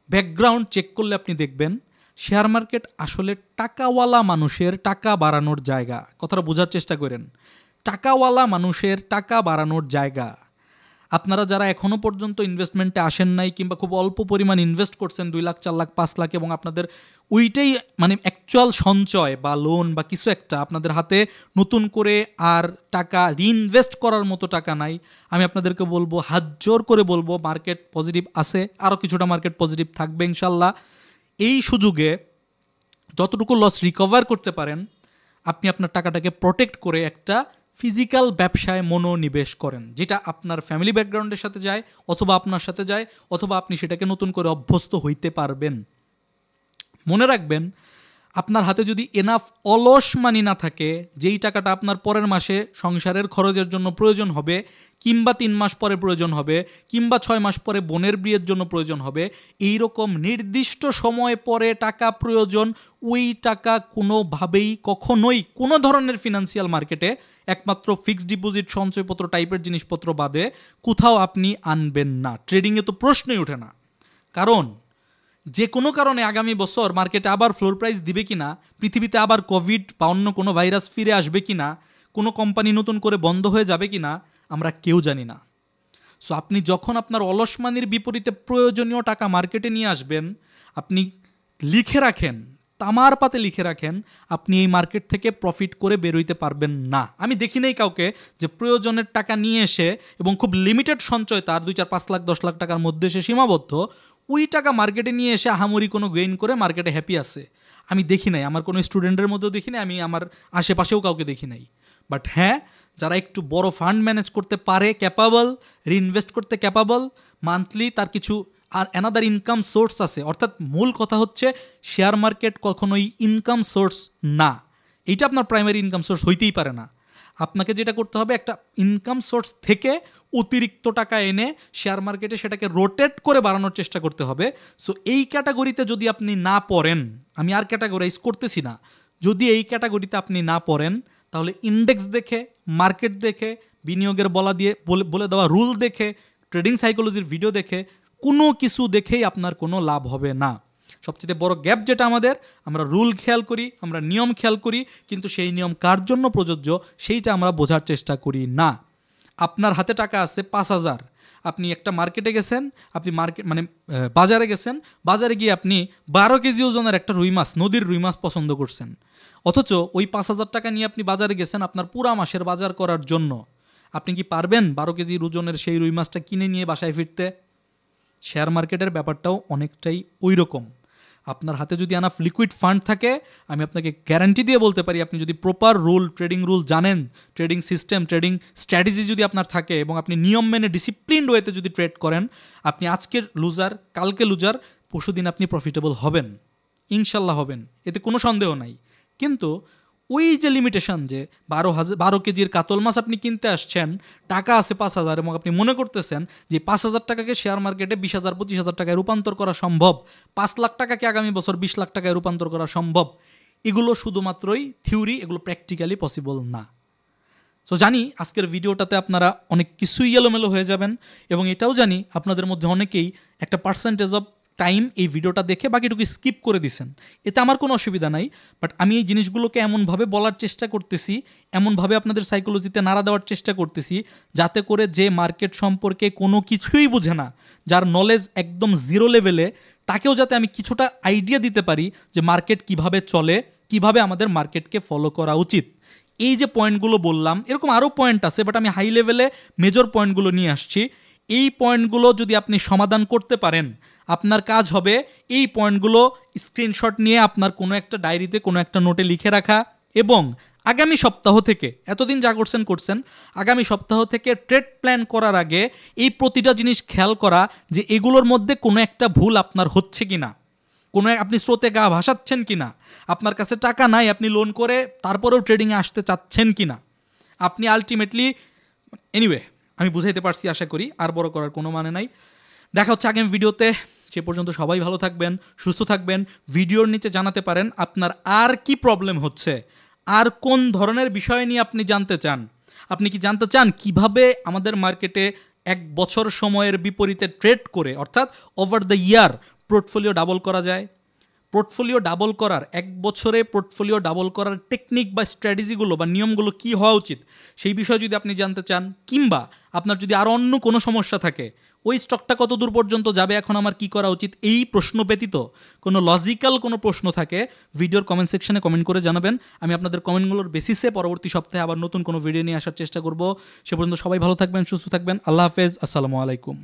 ব্যাকগ্রাউন্ড চেক করলে আপনি দেখবেন শেয়ার মার্কেট আসলে টাকাওয়ালা মানুষের টাকা বাড়ানোর জায়গা। কথাটা বোঝার চেষ্টা করেন, টাকাওয়ালা মানুষের টাকা বাড়ানোর জায়গা। আপনারা যারা এখনও পর্যন্ত ইনভেস্টমেন্টে আসেন নাই কিংবা খুব অল্প পরিমাণ ইনভেস্ট করছেন 2 লাখ 4 লাখ 5 লাখ, এবং আপনাদের ওইটাই মানে অ্যাকচুয়াল সঞ্চয় বা লোন বা কিছু একটা, আপনাদের হাতে নতুন করে আর টাকা রিইনভেস্ট করার মতো টাকা নাই, আমি আপনাদেরকে বলবো, হাত জোর করে বলবো, মার্কেট পজিটিভ আছে, আরও কিছুটা মার্কেট পজিটিভ থাকবে ইনশাল্লাহ। এই সুযোগে যতটুকু লস রিকভার করতে পারেন আপনি আপনার টাকাটাকে প্রোটেক্ট করে একটা ফিজিক্যাল ব্যবসায় মনোনিবেশ করেন, যেটা আপনার ফ্যামিলি ব্যাকগ্রাউন্ডের সাথে যায় অথবা আপনার সাথে যায়, অথবা আপনি সেটাকে নতুন করে অভ্যস্ত হইতে পারবেন। মনে রাখবেন, আপনার হাতে যদি এনাফ অলস মানি না থাকে, যেই টাকাটা আপনার পরের মাসে সংসারের খরচের জন্য প্রয়োজন হবে, কিংবা 3 মাস পরে প্রয়োজন হবে, কিংবা 6 মাস পরে বোনের বিয়ের জন্য প্রয়োজন হবে, এই রকম নির্দিষ্ট সময় পরে টাকা প্রয়োজন, ওই টাকা কোনোভাবেই কখনোই কোনো ধরনের ফিনান্সিয়াল মার্কেটে একমাত্র ফিক্সড ডিপোজিট সঞ্চয়পত্র টাইপের জিনিসপত্র বাদে কোথাও আপনি আনবেন না। ট্রেডিংয়ে তো প্রশ্নই ওঠে না, কারণ যে কোনো কারণে আগামী বছর মার্কেটে আবার ফ্লোর প্রাইস দিবে কিনা, পৃথিবীতে আবার কোভিড বা অন্য কোনো ভাইরাস ফিরে আসবে কিনা, কোনো কোম্পানি নতুন করে বন্ধ হয়ে যাবে কিনা, আমরা কেউ জানি না। সো আপনি যখন আপনার অলস মানির বিপরীতে প্রয়োজনীয় টাকা মার্কেটে নিয়ে আসবেন, আপনি লিখে রাখেন, তামার পাতে লিখে রাখেন, আপনি এই মার্কেট থেকে প্রফিট করে বেরোইতে পারবেন না। আমি দেখি নাই কাউকে যে প্রয়োজনের টাকা নিয়ে এসে এবং খুব লিমিটেড সঞ্চয়, তার 2, 4, 5 লাখ 10 লাখ টাকার মধ্যে সে সীমাবদ্ধ, ওই টাকা মার্কেটে নিয়ে এসে আহামরি কোনো গেইন করে মার্কেটে হ্যাপি আছে। আমি দেখি নাই, আমার কোনো স্টুডেন্টের মধ্যেও দেখি নাই, আমি আমার আশেপাশেও কাউকে দেখি নাই। বাট হ্যাঁ, যারা একটু বড় ফান্ড ম্যানেজ করতে পারে, ক্যাপাবল, রিইনভেস্ট করতে ক্যাপাবল, মান্থলি তার কিছু আর অ্যানাদার ইনকাম সোর্স আছে, অর্থাৎ মূল কথা হচ্ছে শেয়ার মার্কেট কখনোই ইনকাম সোর্স না। এইটা আপনার প্রাইমারি ইনকাম সোর্স হইতেই পারে না। আপনাকে যেটা করতে হবে, একটা ইনকাম সোর্স থেকে অতিরিক্ত টাকা এনে শেয়ার মার্কেটে সেটাকে রোটেট করে বাড়ানোর চেষ্টা করতে হবে। সো এই ক্যাটাগরিতে যদি আপনি না পড়েন, আমি আর ক্যাটাগরাইজ করতেছি না, যদি এই ক্যাটাগরিতে আপনি না পড়েন, তাহলে ইন্ডেক্স দেখে, মার্কেট দেখে, বিনিয়োগের বলে দেওয়া রুল দেখে, ট্রেডিং সাইকোলজির ভিডিও দেখে, কোনো কিছু দেখেই আপনার কোনো লাভ হবে না। সবচেয়ে বড় গ্যাপ যেটা আমাদের, আমরা রুল খেয়াল করি, আমরা নিয়ম খেয়াল করি, কিন্তু সেই নিয়ম কার জন্য প্রযোজ্য সেইটা আমরা বোঝার চেষ্টা করি না। আপনার হাতে টাকা আছে 5,000, আপনি একটা মার্কেটে গেছেন, আপনি বাজারে গেছেন, বাজারে গিয়ে আপনি 12 কেজি ওজনের একটা রুই মাছ, নদীর রুই মাছ পছন্দ করছেন, অথচ ওই 5,000 টাকা নিয়ে আপনি বাজারে গেছেন আপনার পুরা মাসের বাজার করার জন্য। আপনি কি পারবেন 12 কেজি ওজনের সেই রুই মাছটা কিনে নিয়ে বাসায় ফিরতে? শেয়ার মার্কেটের ব্যাপারটাও অনেকটাই ওই রকম। আপনার হাতে যদি আনাফ লিকুইড ফান্ড থাকে, আমি আপনাকে গ্যারান্টি দিয়ে বলতে পারি, আপনি যদি প্রপার ট্রেডিং রুল জানেন, ট্রেডিং সিস্টেম, ট্রেডিং স্ট্র্যাটেজি যদি আপনার থাকে এবং আপনি নিয়ম মেনে ডিসিপ্লিনড ওয়েতে যদি ট্রেড করেন, আপনি আজকের লুজার, কালকে লুজার, পরশুদিন আপনি প্রফিটেবল হবেন, ইনশাল্লাহ হবেন, এতে কোনো সন্দেহ নাই। কিন্তু ওই যে লিমিটেশন, যে 12 কেজির কাতল মাছ আপনি কিনতে আসছেন, টাকা আছে 5,000 এবং আপনি মনে করতেছেন যে 5,000 টাকাকে শেয়ার মার্কেটে 20,000 25,000 টাকায় রূপান্তর করা সম্ভব, 5 লাখ টাকাকে আগামী বছর 20 লাখ টাকায় রূপান্তর করা সম্ভব, এগুলো শুধুমাত্রই থিওরি, এগুলো প্র্যাকটিক্যালি পসিবল না। সো জানি আজকের ভিডিওটাতে আপনারা অনেক কিছুই এলোমেলো হয়ে যাবেন, এবং এটাও জানি আপনাদের মধ্যে অনেকেই একটা পার্সেন্টেজ অফ টাইম এই ভিডিওটা দেখে বাকিটুকু স্কিপ করে দিছেন। এতে আমার কোনো অসুবিধা নাই, বাট আমি এই জিনিসগুলোকে এমনভাবে বলার চেষ্টা করতেছি, এমনভাবে আপনাদের সাইকোলজিতে নাড়া দেওয়ার চেষ্টা করতেছি, যাতে করে যে মার্কেট সম্পর্কে কোনো কিছুই বুঝে না, যার নলেজ একদম জিরো লেভেলে, তাকেও যাতে আমি কিছুটা আইডিয়া দিতে পারি যে মার্কেট কিভাবে চলে, কিভাবে আমাদের মার্কেটকে ফলো করা উচিত। এই যে পয়েন্টগুলো বললাম, এরকম আরও পয়েন্ট আছে, বাট আমি হাই লেভেলে মেজর পয়েন্টগুলো নিয়ে আসছি। এই পয়েন্টগুলো যদি আপনি সমাধান করতে পারেন, আপনার কাজ হবে এই পয়েন্টগুলো স্ক্রিনশট নিয়ে আপনার কোনো একটা ডায়েরিতে, কোনো একটা নোটে লিখে রাখা, এবং আগামী সপ্তাহ থেকে, এতদিন যা করছেন, আগামী সপ্তাহ থেকে ট্রেড প্ল্যান করার আগে এই প্রতিটা জিনিস খেয়াল করা যে এগুলোর মধ্যে কোনো একটা ভুল আপনার হচ্ছে কি না, আপনি স্রোতে গা ভাসাচ্ছেন কি না, আপনার কাছে টাকা নাই, আপনি লোন করে তারপরেও ট্রেডিংয়ে আসতে চাচ্ছেন কি না, আপনি আলটিমেটলি, এনিওয়ে আমি বুঝাইতে পারছি আশা করি, আর বড় করার কোনো মানে নাই। দেখা হচ্ছে আগামী ভিডিওতে, সে পর্যন্ত সবাই ভালো থাকবেন, সুস্থ থাকবেন। ভিডিওর নিচে জানাতে পারেন আপনার আর কি প্রবলেম হচ্ছে, আর কোন ধরনের বিষয় নিয়ে আপনি জানতে চান। আপনি কি জানতে চান কিভাবে আমাদের মার্কেটে 1 বছর সময়ের বিপরীতে ট্রেড করে, অর্থাৎ over the year portfolio double করা যায়? পোর্টফোলিও ডাবল করার, 1 বছরে পোর্টফোলিও ডাবল করার টেকনিক বা স্ট্র্যাটেজিগুলো বা নিয়মগুলো কী হওয়া উচিত, সেই বিষয়ে যদি আপনি জানতে চান, কিংবা আপনার যদি আরও অন্য কোনো সমস্যা থাকে, ওই স্টকটা কত দূর পর্যন্ত যাবে, এখন আমার কি করা উচিত, এই প্রশ্ন ব্যতীত কোনো লজিক্যাল কোনো প্রশ্ন থাকে, ভিডিওর কমেন্ট সেকশনে কমেন্ট করে জানাবেন। আমি আপনাদের কমেন্টগুলোর বেসিসে পরবর্তী সপ্তাহে আবার নতুন কোনো ভিডিও নিয়ে আসার চেষ্টা করব। সে পর্যন্ত সবাই ভালো থাকবেন, সুস্থ থাকবেন। আল্লাহ হাফেজ, আসসালামু আলাইকুম।